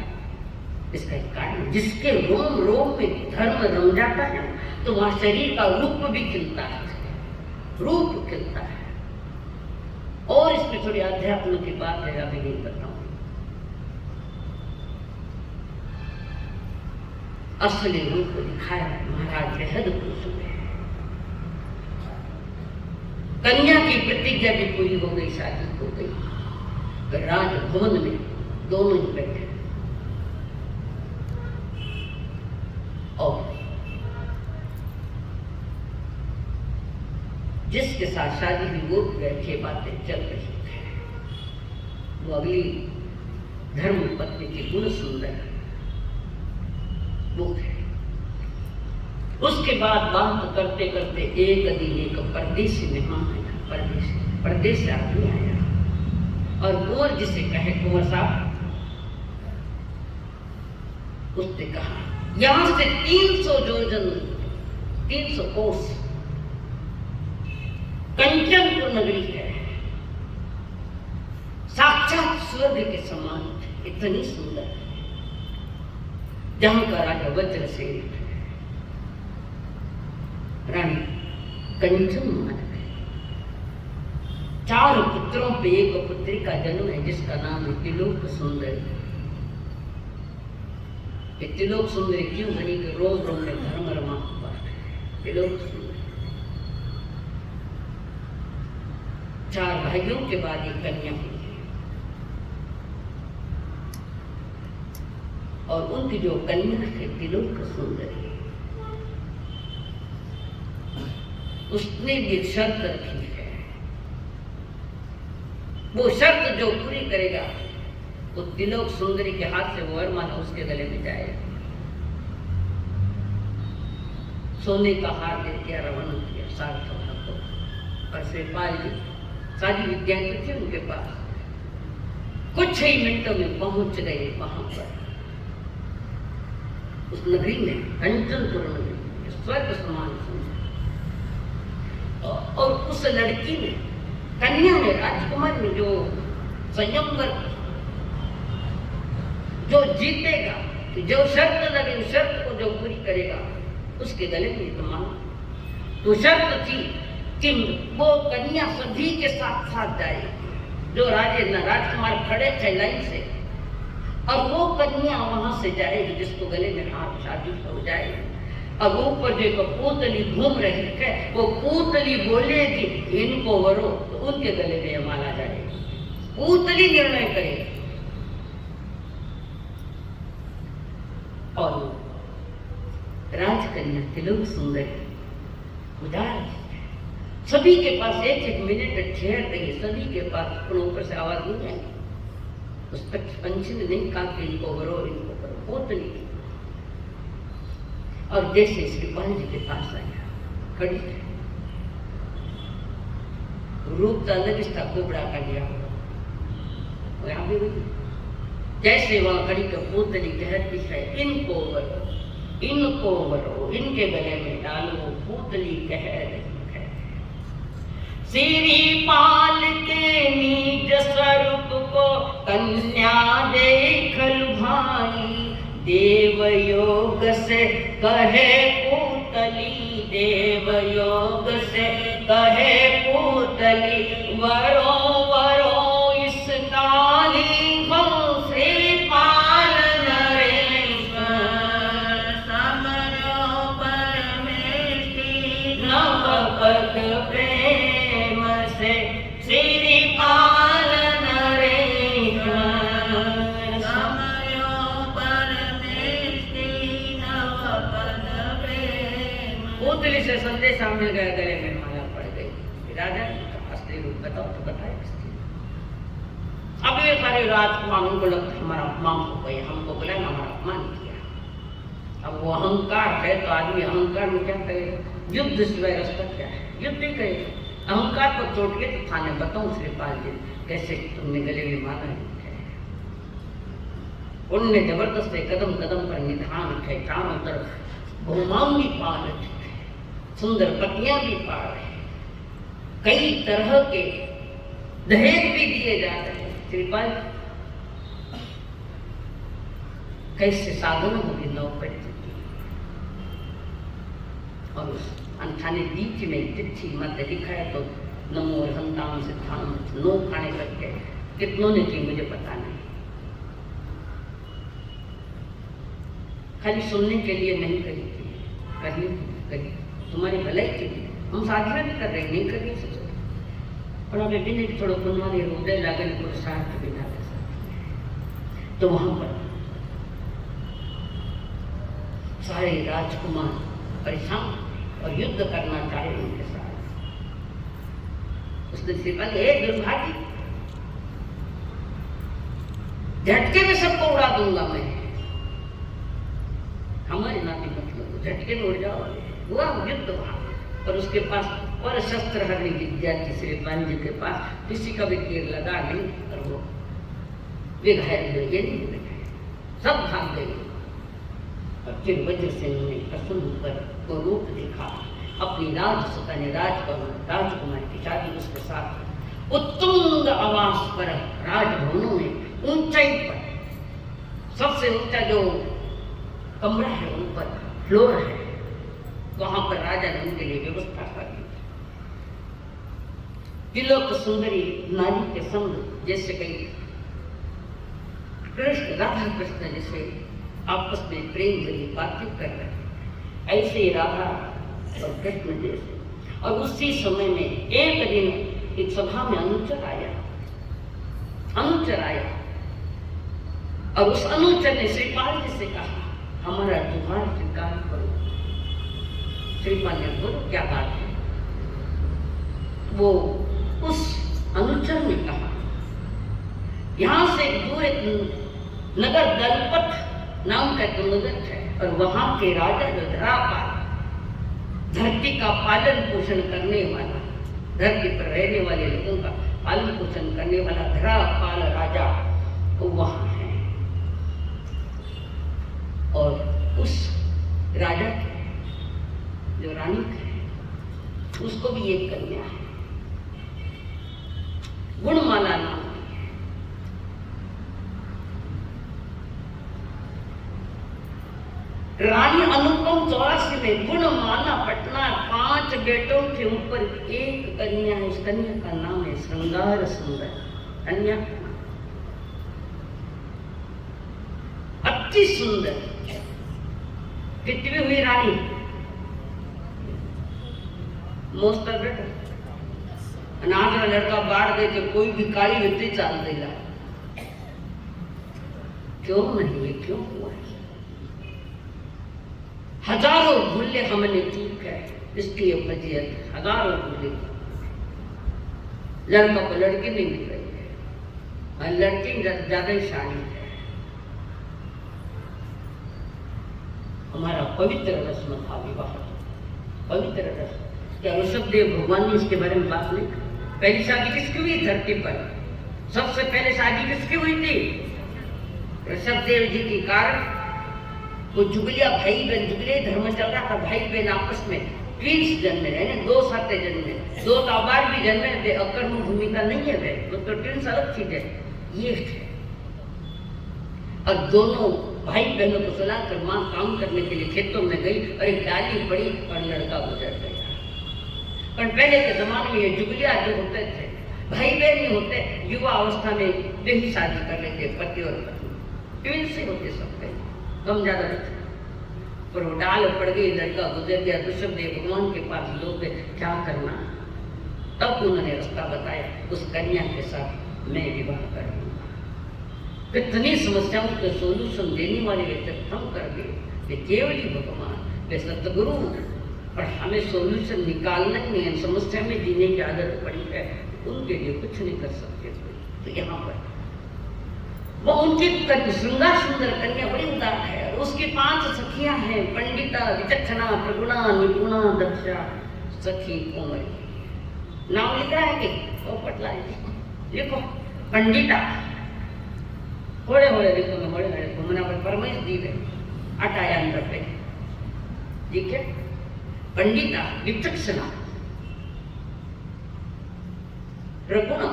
इसका एक कारण, जिसके रोम रोम में धर्म रम जाता है तो वहां शरीर का रूप भी खिलता है, रूप खिलता है। और इसमें थोड़ी अध्यात्म की बात है, अभी नहीं बताऊं। असली रूप दिखाया महाराज बेहद खुश हुए। कन्या की प्रतिज्ञा भी पूरी हो गई, शादी हो गई। राजभवन में दोनों ही बैठे और जिसके साथ शादी हुई वो बैठे, बातें चल रही थी। वो अगली धर्म पत्नी की गुण सुंदर वो थे। उसके बाद बात करते करते एक दिन एक परदेसी मेहमान आया, परदेश से आदमी आया, और कुंवर जिसे कहे कुंवर साहब, उसने कहा यहां से 300 योजन 300 कोस कंचनपुर नगरी है, साक्षात स्वर्ग के समान, इतनी सुंदर, जहां का राजा वज्रसेन है, रानी कंचन माता है। 4 पुत्रों पे एक पुत्री का जन्म है, जिसका नाम है त्रिलोक सुंदरी। त्रिलोक सुंदरी क्यों बनी कि रोज रोज में धर्म रमा हुआ है। त्रिलोक सुंदरी 4 भाइयों के बाद एक कन्या हुई है, और उनकी जो कन्या है त्रिलोक सुंदरी, उसने भी शर्त रखी है। वो शर्त जो पूरी करेगा वो त्रिलोक सुंदरी के हाथ से वो वरमाला उसके गले में जाएगा। सोने का हार दे दिया, रवाना किया सार्थक को। और शिवपाल जी सारी विद्याएं तो थी उनके पास, कुछ ही मिनटों में पहुंच गए वहां पर, उस नगरी में, कंचनपुर नगरी, स्वर्ग समान सुंदर। और उस लड़की ने, कन्या ने, राजकुमार ने जो संयमवर, जो जीतेगा, जो शर्त लगे उस शर्त को जो पूरी करेगा, उसके गले में तो मांग। तो शर्त थी कि वो कन्या सभी के साथ साथ जाएगी। जो राजकुमार खड़े थे लाइन से, और वो कन्या वहां से जाएगी जिसको गले में हाथ शादी हो जाएगी। अब ऊपर जो पूतली घूम रही है, वो पूतली बोलेगी इनको वरो, तो उनके गले में माला जाएगी। पूतली निर्णय करेगी। और राजकन्या त्रिलोक सुंदरी उदार, सभी के पास एक एक मिनट ठहर रही, सभी के पास ऊपर से आवाज नहीं आएगी। उस तक पंछी ने नहीं कहा कि इनको करो, इनको करो, पूतली। और जैसे शिवपाल जी के पास आया, खड़ी थी, रूप अलग था, कोबरा का लिया हुआ, यहाँ भी वही। जैसे वहां खड़ी कर पूतली कहती है इनको वरो, इनको वरो, इनके गले में डालो, पूतली कह रही है श्रीपाल के निज स्वरूप को कन्या देख भाई, देवयोग से कहे पूतली, देवयोग से कहे पूतली वरो वरो इस काली हम श्रीपाल नरेश्वर समरो परमेष्टि नवपद प्रेम से श्रीपाल नरेश्वर समरो परमेष्टि नवपद प्रेम। पूतली से संदेशा मिल गया, गले में माला पड़ गई। राजा ने कहा असली रूप बताओ तो बताए। अब ये सारी राजकुमारों को लगता है हमारा अपमान हो गया, हमको बुलाया हमारा अपमान किया। अब वो अहंकार है तो आदमी अहंकार में क्या करेगा? युद्ध सिवाय रास्ता क्या है? युद्ध ही करेगा। अहंकार को चोट के तो थाने बताऊं श्रीपाल जी कैसे तुमने गले में माला है। उनने जबरदस्त कदम कदम पर निधान उठे, चारों तरफ बहुमाम भी पाल रहे, सुंदर पतियां भी पाल रहे, कई तरह के दहेज भी दिए जा रहे हैं। श्रीपाल कैसे साधन होगी नौ परिस्थिति और उस अनठाने बीच में चिट्ठी मत लिखा है तो नमो हंताम सिद्धांत नो खाने करके कितनों ने की मुझे पता नहीं। खाली सुनने के लिए नहीं कही थी, करने कही तुम्हारी भलाई के लिए। हम साधना भी कर रहे नहीं कर रही सोचो पर अब भी नहीं थोड़ा पुनवानी हृदय लागन पुरुषार्थ बिना तो वहां पर सारे राजकुमार परेशान और युद्ध करना चाहे उनके साथ। उसने श्रीपाल हे दुर्भाग्य, झटके में सबको उड़ा दूंगा मैं, हमारे नाती मतलब झटके में उड़ जाओ। हुआ युद्ध वहां और उसके पास और शस्त्र हरने विद्या थी श्रीपाल जी के पास, किसी का भी तीर लगा नहीं और वो वे घायल हुए, ये नहीं हुए, सब भाग गए। और फिर वज्र सिंह ने प्रसन्न होकर वो रूप दिखा अपनी राजसुता ने राजकुमार की शादी उसके साथ उत्तुंग आवास पर राजभवनों में ऊंचाई पर सबसे ऊंचा जो कमरा है ऊपर फ्लोर है वहां पर राजा ने उनके लिए व्यवस्था कर दी। तिलक सुंदरी नारी के संग जैसे कई कृष्ण राधा कृष्ण जैसे आपस में प्रेम भरी बातचीत कर रहे ऐसे ही राधा और कृष्ण जैसे। और उसी समय में एक दिन एक सभा में अनुचर आया और उस अनुचर ने श्रीपाल जी से कहा हमारा त्योहार स्वीकार करो। श्रीपाल ने बोलो क्या बात है? वो उस अनुचर ने कहा यहां से दूर एक नगर दलपत नाम का एक नगर है और वहां के राजा जो धरापाल धरती का पालन पोषण करने वाला, धरती पर रहने वाले लोगों का पालन पोषण करने वाला धरापाल राजा वो वहां है। और उस राजा के जो रानी है उसको भी एक कन्या है, गुणमाला नाम। रानी अनुपम 84 में गुणमाला पटना 5 बेटों के ऊपर एक कन्या है। उस कन्या का नाम है श्रृंगार सुंदर। कन्या अति सुंदर। कितनी हुई रानी? मोस्टर बेटा अनाज का लड़का बाढ़ दे के कोई भिखारी व्यक्ति चाल देगा। क्यों नहीं है? क्यों हुआ? हजारों भूले हमने चूक है इसकी फजीयत, हजारों भूले। लड़का को लड़की नहीं मिल रही है और लड़की ज्यादा ही शानी है। हमारा पवित्र रस्म था विवाह, पवित्र रस्म। क्या ऋषभदेव भगवान ने इसके बारे में बात नहीं? पहली शादी किसकी हुई धरती पर? सबसे पहले शादी किसकी हुई थी? ऋषभदेव जी की कारण वो जुगलिया भाई बहन, जुगले धर्म चल रहा था, भाई बहन आपस में ट्विंस जन्मे रहे, 2 साथे जन्मे, 2 ताबार भी जन्मे। वे अकर्म भूमिका नहीं है, वे वो तो ट्विंस अलग चीज है। ये और दोनों भाई बहनों को सुलाकर माँ काम करने के लिए खेतों में गई और एक डाली पड़ी और लड़का गुजर गया। पर पहले के जमाने में ये जुगलिया जो होते थे, भाई बहन नहीं होते, युवा अवस्था में वे ही शादी कर लेते, पति और पत्नी ट्विंस ही होते सबके, कम ज्यादा नहीं। पर वो डाल पड़ गई, लड़का गुजर गया, ऋषभदेव भगवान के पास लोग क्या करना, तब उन्होंने रास्ता बताया, उस कन्या के साथ मैं विवाह करूंगा। कितनी समस्याओं के सोल्यूशन देने वाले वे तत्म कर गए, वे केवल ही भगवान, वे सतगुरु। पर हमें सोल्यूशन निकालना ही नहीं है, समस्या में जीने की आदत पड़ी है, उनके लिए कुछ नहीं कर सकते। तो यहाँ पर वो उनकी श्रृंगार सुंदर कन्या बड़ी उदार है, और उसकी 5 सखियां हैं, पंडिता, विचक्षणा, प्रगुणा, निपुणा, दक्षा, सखी, कोमल। नाम लिखा है कि वो पटला लिखो, पंडिता होड़े होड़े लिखो, मैं होड़े होड़े घूमना पर परमेश दी है, अटाया अंदर पे, ठीक है। पंडिता, विचक्षणा, प्रगुणा,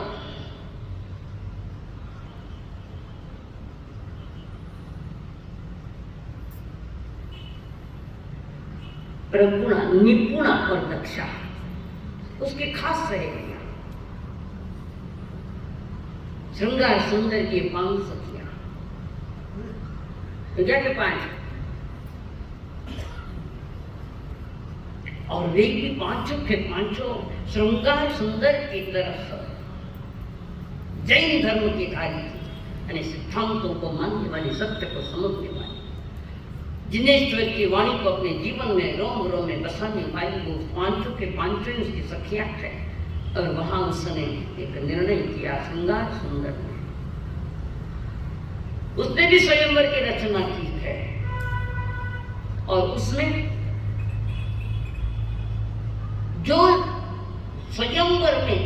प्रगुणा, निपुणा और दक्षा, उसकी खास रहेगी। श्रृंगार सुंदर की 5 सखियां, तो क्या के 5, और वे भी 5 के 5 श्रृंगार सुंदर की तरफ जैन धर्म की धारी थी, यानी सिद्धांतों को मानने वाली, सत्य को समझने वाली, जिनेश्वर की वाणी को अपने जीवन में रोम रोम में बसाने वाली वो 5 के 5 उसकी सखियां थे। और वहां उसने एक निर्णय किया, श्रृंगार सुंदर ने, उसने भी स्वयंवर की रचना की है, और उसमें जो स्वयंवर में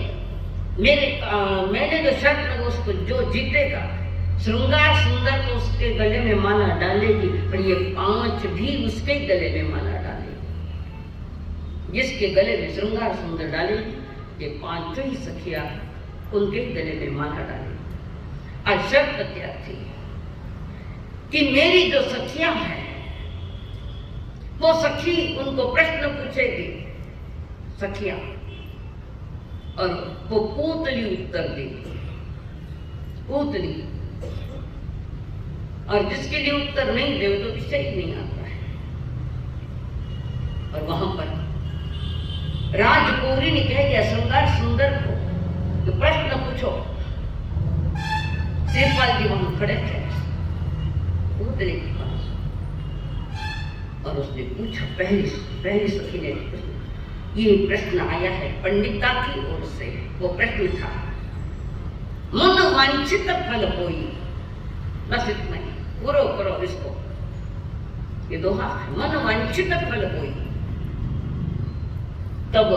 मैंने जो शर्त लगा, उसको जो जीतेगा, श्रृंगार सुंदर तो उसके गले में माला डालेगी, पर ये 5 भी उसके गले में माला डालेगी। जिसके गले में श्रृंगार सुंदर डालेगी, ये 5 ही सखियां उनके गले में माला डालेगी। और शर्त क्या थी कि मेरी जो सखियां हैं, वो सखी उनको प्रश्न पूछेगी, सखियां, और वो पूतली उत्तर देगी, पूतली। और जिसके लिए उत्तर नहीं दे तो विषय ही नहीं आता है। और वहां पर राजकौरी ने कह दिया श्रृंगार सुंदर को, तो प्रश्न पूछो। श्रीपाल जी वहां खड़े थे पूतली के पास, और उसने पूछा, पहली सखी ने ये प्रश्न आया है पंडिता की ओर से। वो प्रश्न था, मन वांछित फल होई, बस इतना ही, पूरा करो इसको, ये दोहा है, मन वांछित फल होई। तब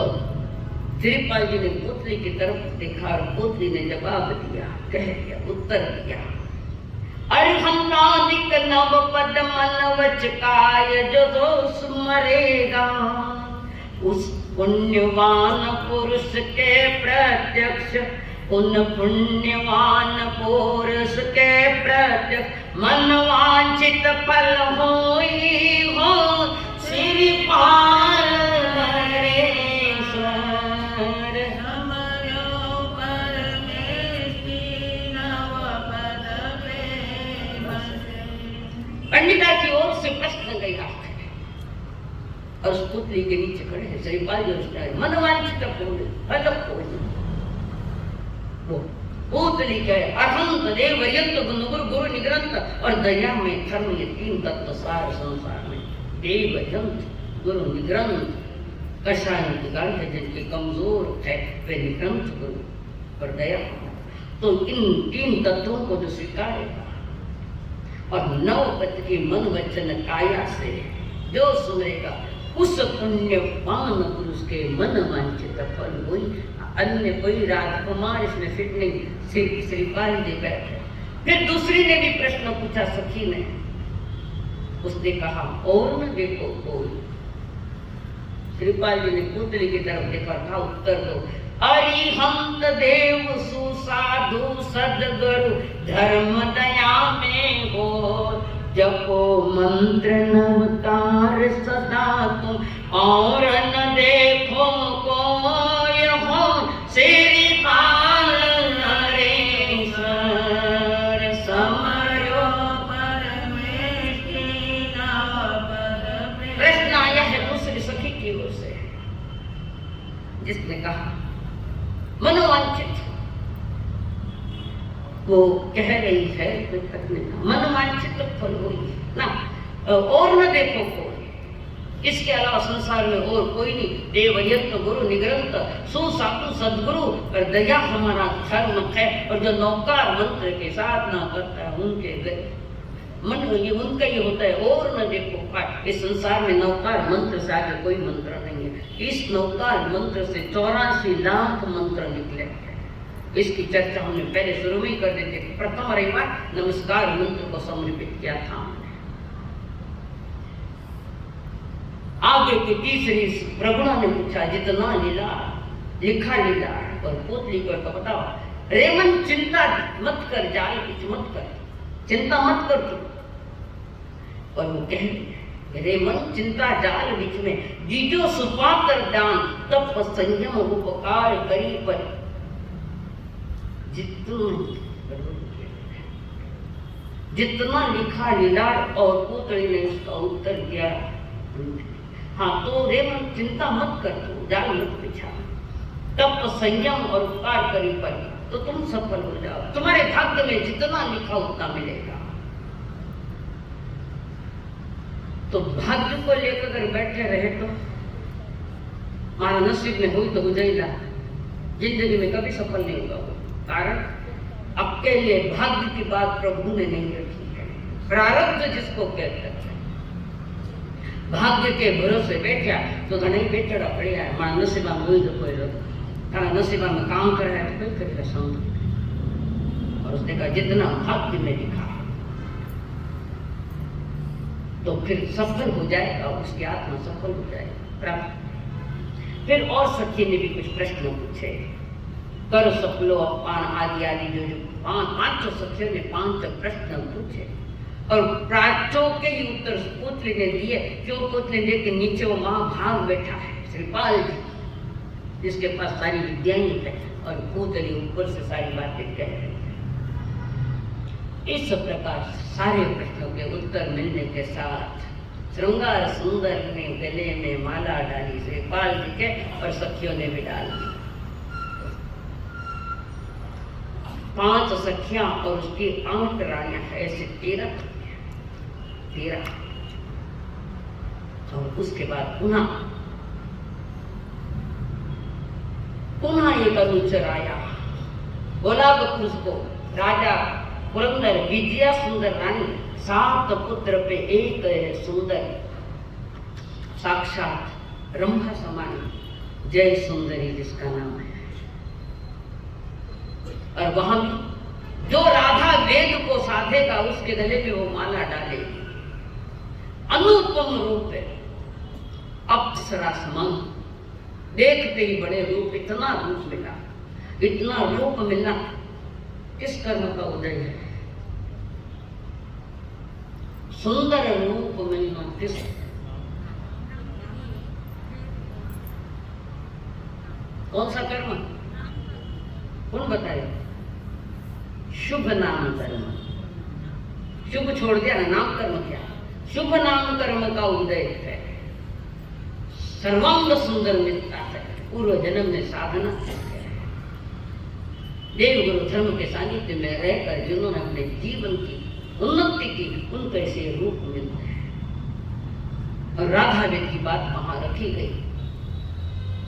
श्रीपाल जी ने पुत्री की तरफ देखा, और पुत्री ने जवाब दिया, कह दिया, उत्तर दिया, अरिहंतादिक नव पद मन वचकाय जो दोष मरेगा, उस पुण्यवान पुरुष के प्रत्यक्ष, उन पुण्यवान पुरुष के प्रत्यक्ष मन वांछित फल होई हो, श्रीपाल नरेश्वर हमरो परमेष्टि नव पद पे बसे। पंडिता की ओर से प्रश्न गया है, और उस पुतली के नीचे खड़े हैं श्रीपाल जी, मनवांछित फल होई। वो पुतली कहे, अहंत देव यंत गुरु गुरु निग्रंथ और दया में धर्म, ये 3 तत्व सारे संसार में, देव यंत गुरु निग्रंथ। कषाय है जिनके कमजोर है वे निग्रंथ गुरु और दया। तो इन 3 तत्वों को जो स्वीकारेगा और 9 पद की मन वचन काया से जो सुनेगा, उस पुण्यवान पुरुष के मन वांछित फल हुई। अन्य कोई राजकुमार इसमें फिट नहीं, श्रीपाल जी बैठे। फिर दूसरी ने भी प्रश्न पूछा, सखी ने, उसने कहा, और न देखो कोई। श्रीपाल जी ने पुतली की तरफ देखा, था उत्तर दो, अरिहंत देव सुसाधु सदगुरु धर्म दया में हो, जपो मंत्र नवकार सदा तुम, और न देखो को वो कह रही है कोई तक नहीं, मन वांछित फल होई ना, और न देखो कोई, इसके अलावा संसार में और कोई नहीं। देवयंत गुरु निग्रंथ सुसाधु सदगुरु और दया हमारा धर्म है। और जो नौकार मंत्र के साधना करता है उनके मन ये उनका ये होता है, और न देखो पाठ। इस संसार में नौकार मंत्र से आगे कोई मंत्र नहीं है। इस नौकार मंत्र से 84 लाख मंत्र निकले हैं। इसकी चर्चा हमने पहले शुरू में ही कर दी थी। प्रथम रविवार नमस्कार मंत्र को समर्पित किया था हमने। आगे की तीसरी प्रगुणा ने पूछा, जितना लीला लिखा लीला और पोतली कर तो बताओ। रेमन चिंता मत कर, जाल कुछ मत कर, चिंता मत कर तू। और वो कह रेमन चिंता जाल बीच में, जीजो सुपा कर दान तप संयम उपकार करी पर। जितना लिखा लीला और पोतली ने उसका उत्तर दिया, हाँ तो रेमन चिंता मत कर तू, जाल मत बिछा, तप संयम और उपकार करी पर तो तुम सफल हो जाओ। तुम्हारे भाग्य में जितना लिखा उतना मिलेगा। तो भाग्य को लेकर अगर बैठे रहे तो हमारा नसीब में हुई तो हो जाएगा, जिंदगी में कभी सफल नहीं होगा। कारण आपके लिए भाग्य की बात प्रभु ने नहीं रखी है। प्रारब्ध जिसको कहते हैं, भाग्य के भरोसे बैठा तो नहीं बैठा पड़े है। हमारा नसीबा में हुई तो कोई लोग नसीबा में काम कर रहा है तो कोई करेगा संत। और उसने कहा जितना भाग्य में लिखा तो फिर सफल हो जाएगा, उसकी आत्मा सफल हो जाएगी प्राप्त। फिर और सखी ने भी कुछ प्रश्न पूछे, कर सफलो अपान आदि आदि जो पांचों सखियों ने 5 प्रश्न पूछे और प्राचों के ही उत्तर पुतली ने दिए। क्यों पुतली ने के नीचे वो महाभाग बैठा है श्रीपाल जी, जिसके पास सारी विद्याएं है, और पुतली ऊपर से सारी बातें कह रही है। इस प्रकार सारे प्रश्नों के उत्तर मिलने के साथ श्रृंगार सुंदर ने गले में माला डाली श्रीपाल जी के, और सखियों ने भी डाल दी। 5 सखियां और उसकी 8 रानियां, ऐसे 13। और उसके बाद पुनः एक अनुचर आया, बोला बकुस को, राजा पुरंदर विजया सुंदर रानी, 7 पुत्र पे एक सुंदर, साक्षात रंभा समान जय सुंदरी जिसका नाम है। और वहां भी जो राधा वेद को साधेगा उसके गले में वो माला डालेगी। अनुपम रूप है, अप्सरा समान, देखते ही बड़े रूप, इतना रूप मिला, इतना रूप मिलना किस कर्म का उदय है। सुंदर रूप मिलना किस, कौन सा कर्म, कौन बताए? शुभ नाम कर्म। शुभ छोड़ दिया ना, नाम कर्म क्या? शुभ नाम कर्म का उदय है। सर्वांग सुंदर मिलता है, पूर्व जन्म में साधना है। देव गुरु धर्म के सानिध्य में रहकर जिन्होंने अपने जीवन की उन्नति की, उनको ऐसे रूप मिलते हैं। और राधा वेद की बात वहां रखी गई,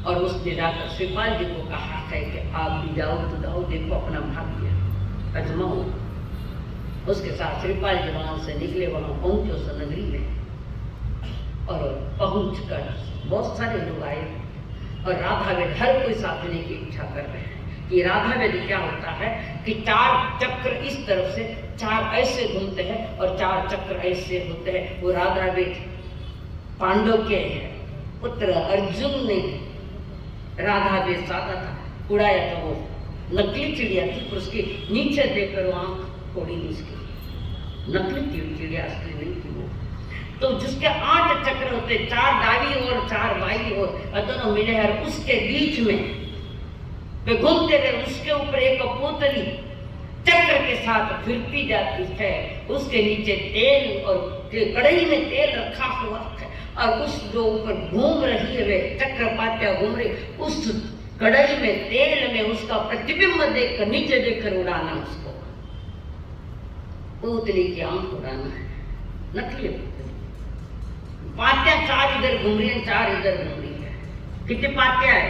और उसने जाकर श्रीपाल जी को कहा है कि आप भी जाओ तो जाओ, देखो अपना भाग्य अजमाओ। उसके साथ श्रीपाल जी वहां से निकले, वहां पहुंचे उस नगरी में, और पहुंचकर बहुत सारे लोग आए, और राधा वेद हर कोई साधने की इच्छा कर रहे हैं कि राधा वेद क्या होता है कि 4 चक्र इस तरफ से, 4 ऐसे घूमते हैं और 4 चक्र ऐसे होते हैं। वो राधा वेद पांडव के पुत्र अर्जुन ने राधा वेद साधा था, उड़ाया था। वो नकली चिड़िया थी, पर उसके नीचे देखकर आंख थोड़ी इसकी नकली चिड़िया, असली नहीं थी वो। तो जिसके 8 चक्र होते, 4 दाई और 4 बाई और दोनों मिले, और उसके बीच में वे घूमते रहे। उसके ऊपर एक पोतली चक्र के साथ फिरती जाती है, उसके नीचे तेल और कढ़ाई में तेल रखा हुआ है, और उस जो ऊपर घूम रही है वे चक्रपात्या घूम रही, उस कढ़ाई में तेल में उसका प्रतिबिंब देखकर, नीचे देखकर उड़ाना उसको। पुतली की आंख उड़ाना है, नकली पुतली। पात्या 4 इधर घूम रही है, 4 इधर घूम रही है। कितने पात्या है?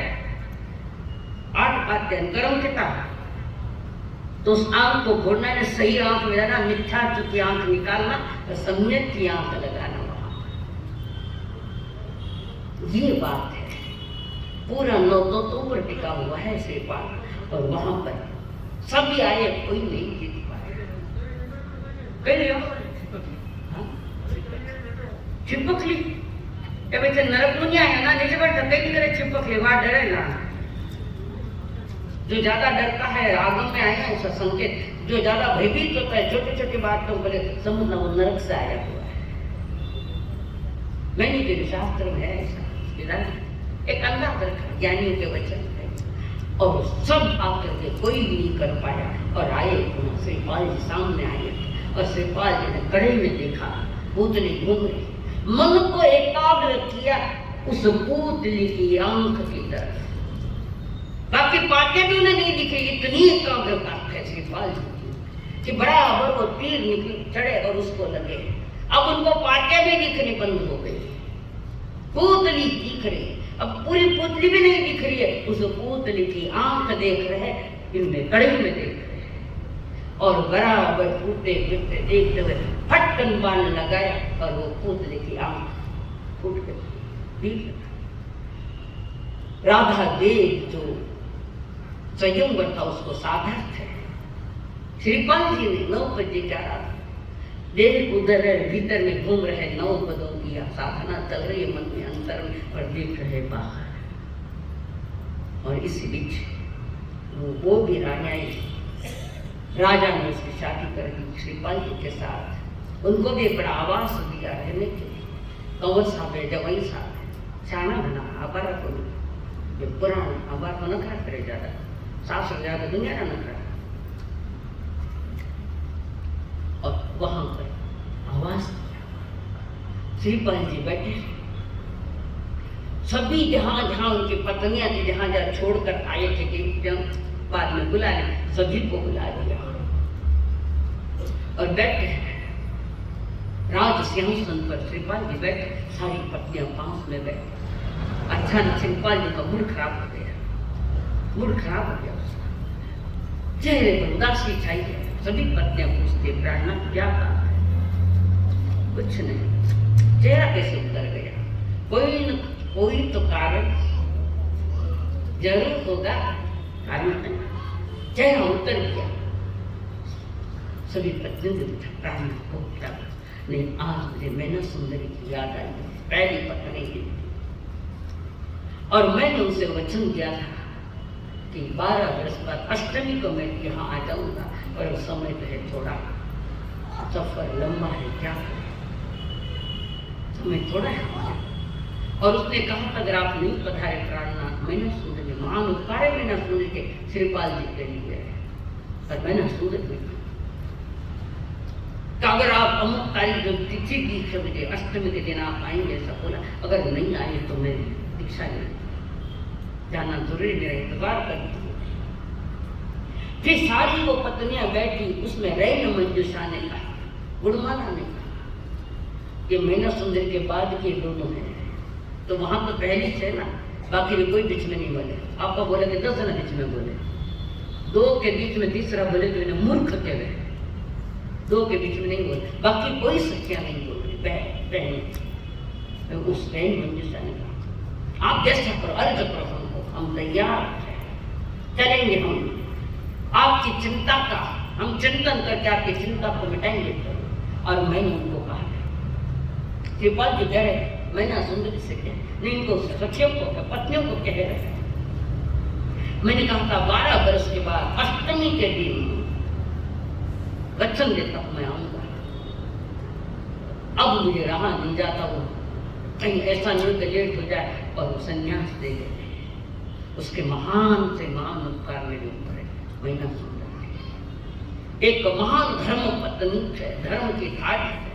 8 पात्या। कर्म कितना? तो उस आंख को घोड़ना है, सही आंख मिलाना, मिथ्या की आंख निकालना और सम्यक की आंख लगाना। वहां ये बात है। पूरा 9 तो ऊपर टिका हुआ है श्रीपाल, और वहां पर सभी आए, कोई नहीं जीत पाए। कहीं चिपक ली वैसे नरक में आया ना, नीचे पर धक्के की तरह चिपक ले, वहां डरे ना। जो ज्यादा डरता है आगम में आया उसका संकेत, जो ज्यादा भयभीत होता है छोटी छोटी बातों को समझना वो नरक से आया हुआ है। मैंने के शास्त्र में है ऐसा, एक अंधा रखा ज्ञानियों के वचन है, और सब आकर के कोई भी नहीं कर पाया। और आए श्रीपाल जी सामने आए, और श्रीपाल जी ने कड़े में देखा पुतली घूम रही, मन को एकाग्र किया उस पुतली की आंख की तरफ। बाकी बातें भी उन्हें नहीं दिख रही, इतनी एकाग्रता है श्रीपाल जी की कि बराबर वो तीर निकल चढ़े और उसको लगे। अब उनको बातें भी दिखनी बंद हो गई, पुतली दिख रही, अब पूरी पुतली भी नहीं दिख रही है, उस पुतली की आंख देख रहे, इनमें कड़े में देख रहे, और बराबर टूटे फिरते देखते हुए फटकन बाण लगाया, और वो पुतली की आंख फूट गई। राधा देव जो स्वयंवर था उसको साधर्थ है। श्रीपाल जी ने 9 बजे जा रहा था, देह उधर भीतर में घूम रहे, 9 पदों की साधना चल रही है मन में, अंतर में, और देख रहे बाहर। और इसी बीच वो भी राजा ने उसकी शादी कर दी श्रीपाल जी के साथ। उनको भी बड़ा आवास दिया रहने के लिए। कंवर साहब है, जवाई साहब है, शाना बना आबारा को पुराना आबार को नखरा करे ज्यादा, सास से ज्यादा दुनिया का नखरा। और वहां पर आवाज श्रीपाल जी बैठे, सभी जहां जहां उनकी पत्नियां थी, जहां जहां छोड़कर आए थे कि बाद में बुला ले, सभी को बुला लिया और बैठे राज सिंहासन पर श्रीपाल जी बैठे, सारी पत्नियां पास में बैठे। अचानक श्रीपाल जी का मूड खराब हो गया, मूड खराब हो गया उसका, चेहरे पर उदासी छाई है। सभी पत्नियां पूछती है प्राणनाथ क्या कहा है? कुछ नहीं, चेहरा कैसे उतर गया? कोई तो कारण जरूर होगा, कारण नहीं, चेहरा उतर गया। सभी पत्नियों ने पूछा प्राणनाथ को क्या? नहीं, आज मुझे मैना सुंदरी की याद आई, पहली पत्नी की, और मैंने उनसे वचन दिया था कि 12 वर्ष बाद अष्टमी को मैं यहाँ आ जाऊंगा, और समय तो है थोड़ा, सफर लंबा है, क्या समय थोड़ा है। और उसने कहा अगर आप नहीं पधारे प्राणनाथ, मैंने सुंदरी महान उपकार है मैंने सुंदरी के श्रीपाल जी के लिए, और मैंने सुंदरी तो अगर आप अमुक तारीख जो तिथि दीक्षा मुझे अष्टमी के दिन आप आएंगे, ऐसा बोला। अगर नहीं आए तो मैं दीक्षा नहीं जाना जरूरी, मेरा इंतजार करती। फिर सारी वो पत्नियां बैठी, उसमें रैन मंजूषा ने कहा, गुड़माला ने कहा कि मैना सुंदर के बाद के दोनों हैं, तो वहां तो पहली से ना, बाकी में कोई बीच में नहीं बोले। आपका बोले कि 10 जना बीच में बोले, 2 के बीच में तीसरा बोले तो इन्हें मूर्ख कहते हैं, 2 के बीच में नहीं बोले, बाकी कोई सत्या नहीं बोल रही। बहन उस बहन मंजूषा ने कहा आप जैसा करो, अर्ज करो हमको, हम तैयार हैं, चलेंगे हम आपकी चिंता का, हम चिंतन करके आपकी चिंता को मिटाएंगे। और मैंने उनको कहा श्रीपाल जी कह रहे मैंने सुंदरी से कह नहीं, इनको सखियों को पत्नियों को कह रहे। मैंने कहा था 12 वर्ष के बाद अष्टमी के दिन वचन देता हूं मैं आऊंगा। अब मुझे रहा नहीं जाता, वो कहीं ऐसा नहीं कि लेट हो जाए और वो संन्यास दे दे। उसके महान से महान उपकार मेरे ऊपर है। मैना सुंदर एक महान धर्म पत्नी है, धर्म की ठाठ है,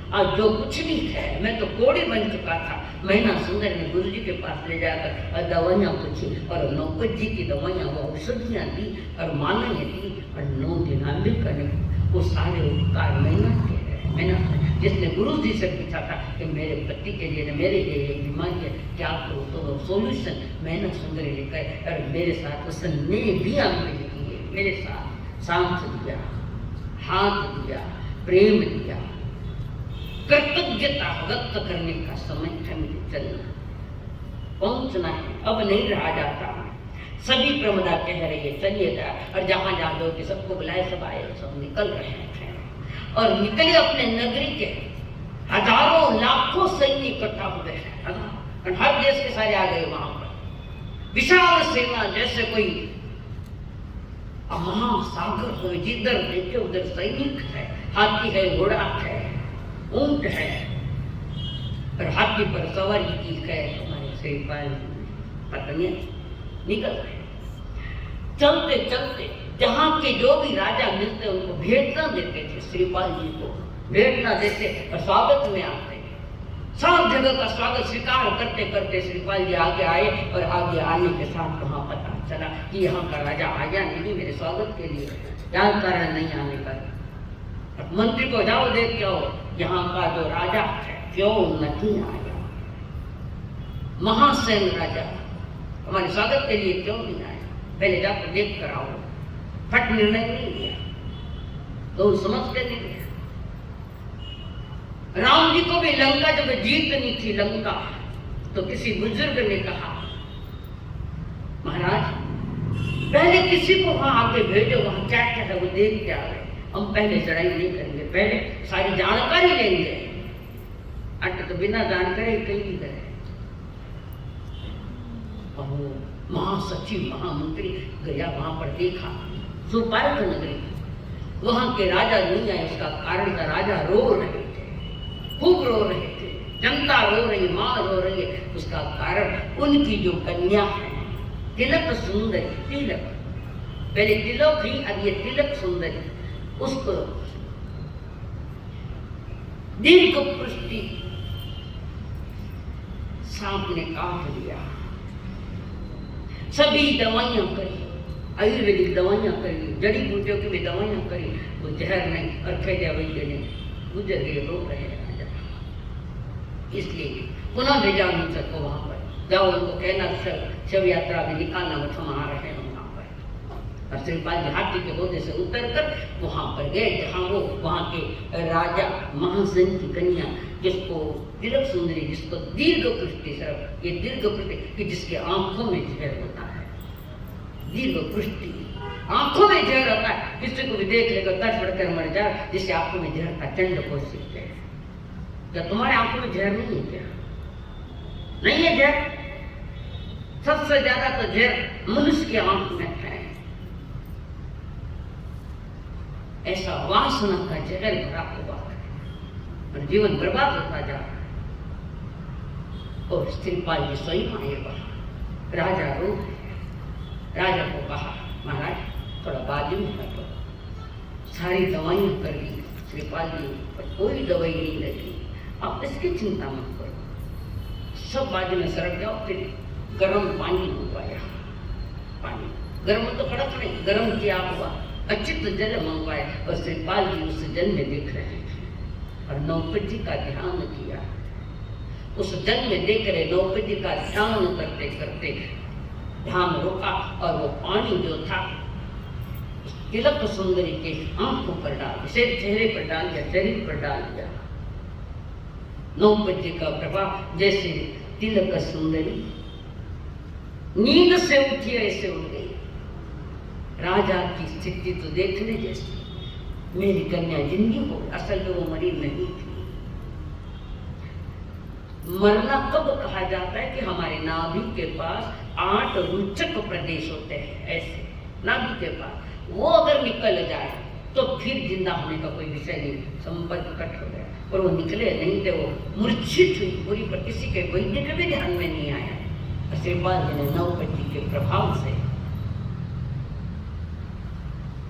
और जो कुछ भी है, मैं तो कोड़ी बन चुका था। मैना सुंदर ने गुरु जी के पास ले जाकर दवाइयाँ पूछी, और नौकत जी की दवाइयाँ वो औषधियाँ दी और मालाएं दी, और 9 दिन अम्बिका ने वो सारे उपकार मेहनत के हैं, मेहनत है। जिसने गुरु जी से पूछा था कि मेरे पति के लिए, मेरे लिए ये बीमारी है, क्या करूँ, तो वो सोल्यूशन मेहनत सुंदरी लेकर और मेरे साथ उसने भी आंखें किए, मेरे साथ सांस दिया, हाथ दिया, प्रेम दिया। कृतज्ञता व्यक्त करने का समय है, मुझे चलना पहुंचना है, अब नहीं रहा जाता। सभी प्रमदा कह रही है चलिए जा, और जहां जहां लोग सबको बुलाए, सब आए, सब निकल रहे हैं और निकले अपने नगरी के। हजारों लाखों सैन्य इकट्ठा हुए हैं, और हर देश के सारे आ गए वहां पर। विशाल सेना जैसे कोई महासागर हो, जिधर देखे उधर सैनिक है, हाथी है, घोड़ा है, ऊंट है, और हाथी पर सवारी की है हमारे श्रीपाल पत्नी निकल गए। चलते चलते जहाँ के जो भी राजा मिलते उनको भेंट न देते थे, श्रीपाल जी को भेंट न देते और स्वागत में आते। सब जगह का स्वागत स्वीकार करते करते श्रीपाल जी आगे आए, और आगे आने के साथ वहाँ पता चला कि यहाँ का राजा आया नहीं मेरे स्वागत के लिए, क्या कारण नहीं आने का। मंत्री को जाओ देख के आओ, यहाँ का जो राजा है क्यों नहीं आया, महासेन राजा हमारे स्वागत के लिए क्यों नहीं आया, पहले जाकर देख कर आओ। फट निर्णय नहीं लिया, तो समझते नहीं लिया। राम जी को भी लंका जब जीतनी थी लंका, तो किसी बुजुर्ग ने कहा महाराज पहले किसी को वहां आके भेजो, वहां क्या क्या है वो देख के आ गए, हम पहले चढ़ाई नहीं करेंगे, पहले सारी जानकारी लेंगे। अट तो बिना जानकारी कहीं नहीं करे। महासचिव महामंत्री गया वहां पर, देखा सुपार्थ नगरी, वहां के राजा नहीं आए, उसका कारण था राजा रो रहे थे, खूब रो रहे थे, जनता रो रही, माँ रो रही है। उसका कारण उनकी जो कन्या है तिलक सुंदरी, तिलक पहले तिलक ही, अब ये तिलक सुंदरी, उसको दीर्घ पृष्टि सांप ने काट लिया। सभी दवाइयां करी, आयुर्वेदिक दवाइयां करी, जड़ी बूटियों की भी दवाइयां करी, वो जहर नहीं, और खेजा वैद्य ने गुजर गए, रो रहे राजा। इसलिए पुनः भेजा उन सबको वहां पर, जाओ उनको कहना शव यात्रा भी निकालना, वो क्षमा आ रहे हैं वहां पर। और श्रीपाल जी हाथी के घोड़े से उतर कर वहां पर गए, जहां वो वहां के राजा महासेन की कन्या, जिसको तिलक सुंदरी, जिसको दीर्घ पृष्टि, सर ये दीर्घ पृष्टि कि जिसके आंखों में जहर होता है, दीर्घ पृष्टि आंखों में जहर होता है, किसी को भी देख लेगा तड़फड़ कर मर जाए, जिससे आंखों में जहर का चंड को सीखते हैं। क्या तुम्हारे आंखों में जहर नहीं है क्या? नहीं है जहर? सबसे ज्यादा तो जहर मनुष्य की आंख में है। ऐसा वासना का जहर भरा हुआ है और जीवन बर्बाद होता जा रहा है। और श्रीपाल जी स्वयं आए वहां, राजा रो, राजा को कहा महाराज थोड़ा बाजू में हटो। सारी दवाइयां कर ली श्रीपाल जी, पर कोई दवाई नहीं लगी। आप इसकी चिंता मत करो, सब बाजू में सरक जाओ। फिर गर्म पानी मंगवाया, पानी गर्म तो कड़क नहीं, गर्म किया हुआ अचित जल मंगवाया, और श्रीपाल जी उस जल में देख रहे थे और नौपत जी का ध्यान किया। उस जल में देख रहे नौपत जी का ध्यान करते करते ध्यान रोका, और वो पानी जो था तिलक सुंदरी के आंखों पर डाल, चेहरे पर डाल दिया, शरीर पर डाल दिया। नौपत जी का प्रभाव जैसे तिलक सुंदरी नींद से उठी ऐसे उठ गई। राजा की स्थिति तो देखने जैसी, मेरी कन्या जिंदगी हो, असल में वो मरी नहीं थी। मरना कब कहा जाता है कि हमारे नाभि के पास 8 रुचक प्रदेश होते हैं, ऐसे नाभि के पास, वो अगर निकल जाए तो फिर जिंदा होने का कोई विषय नहीं, संपर्क कट हो गया। और वो निकले नहीं थे, वो मूर्छित हुई पूरी, पर किसी के वैद्य के भी ध्यान में नहीं आया। श्रीपाल जी ने नौपत जी के प्रभाव से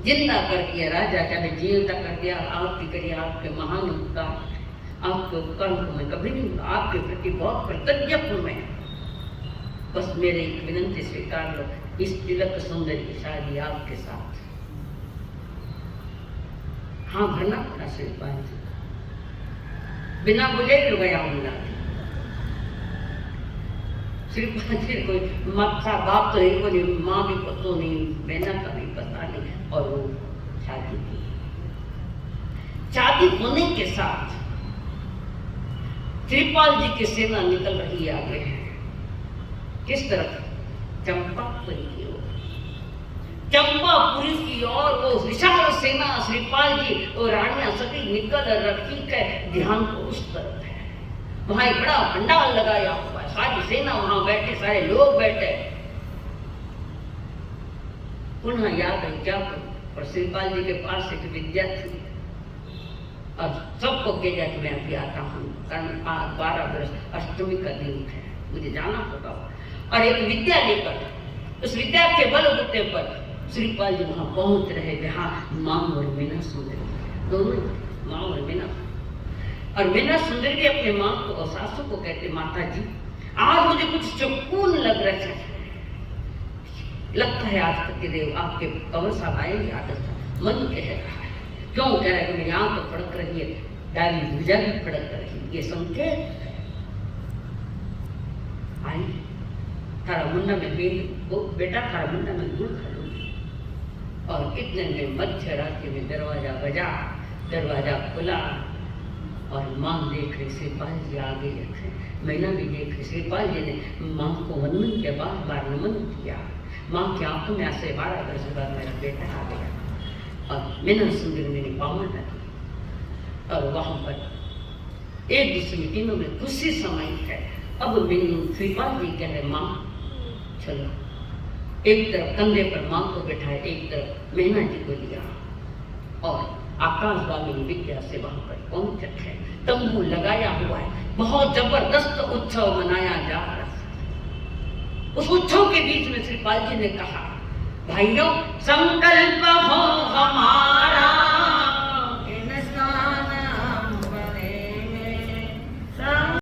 जिंदा कर दिया। राजा क्या ने जीवता कर दिया। आपकी करिए, आपके महान उपकार, आपके उपकार को मैं कभी नहीं, आपके प्रति बहुत कृतज्ञ हूं मैं। बस मेरे एक विनंती स्वीकार लो, इस तिलक सुंदरी की शादी आपके साथ। हाँ भरना पड़ा श्रीपाल जी, बिना बुझे गया मिला। श्रीपाल जी कोई माता बाप तो नहीं, कोई माँ भी पतो नहीं, बहना का भी पता नहीं, और वो शादी की। शादी होने के साथ श्रीपाल जी की सेना निकल रही है आगे। किस तरफ? चंपापुरी की ओर। चंपापुरी की ओर वो विशाल सेना श्रीपाल जी और रानियां सभी निकल रखी है, ध्यान तो उस तरफ है। वहां एक बड़ा पंडाल लगाया हुआ है, सारी सेना वहां बैठे, सारे लोग बैठे। पुनः याद है क्या पर श्रीपाल जी के पास एक विद्यार्थी, अब सबको कह दिया कि मैं अभी आता हूँ, कारण 12 वर्ष अष्टमी का दिन है, मुझे जाना होगा। और एक विद्या लेकर उस विद्या के बलबूते पर श्रीपाल जी वहां पहुंच रहे जहाँ माँ और मीना सुंदरी दोनों, माँ और मीना। और मीना सुंदरी अपने माँ को और सासू को कहते, माता जी आज मुझे कुछ सुकून लग रहा है, लगता है आज पतिदेव आपके कंवर साहब आएंगे, आदत मन कह रहा है। क्यों कह रहा है कि मेरी आंख तो फड़क रही है, डाली भुजा भी फड़क रही है, ये संकेत आई। थारा मुंडा में बेटा थारा मुंडा में गुड़ खा लूंगी। और इतने में मध्य रात्रि में दरवाजा बजा, दरवाजा खुला और माँ देख रही श्रीपाल जी आगे थे, मैना भी देख रही। श्रीपाल जी ने माँ को वंदन के बार बार नमन किया। माँ की आंखों में ऐसे 12 वर्ष बाद मेरा बेटा आ गया। और मीना सुंदरी मेरी पावन लगी। और वहां पर एक दूसरे में तीनों में खुशी समय है। अब मैंने श्रीपाल जी कह रहे, माँ चलो। एक तरफ कंधे पर माँ को बैठाए, एक तरफ मीना जी को लिया और आकाशवाणी विद्या से वहां पर पहुंचे है। तंबू लगाया हुआ है, बहुत जबरदस्त उत्सव मनाया जा रहा है। उस उत्सव के बीच में श्रीपाल जी ने कहा, भाइयों संकल्प हो हमारा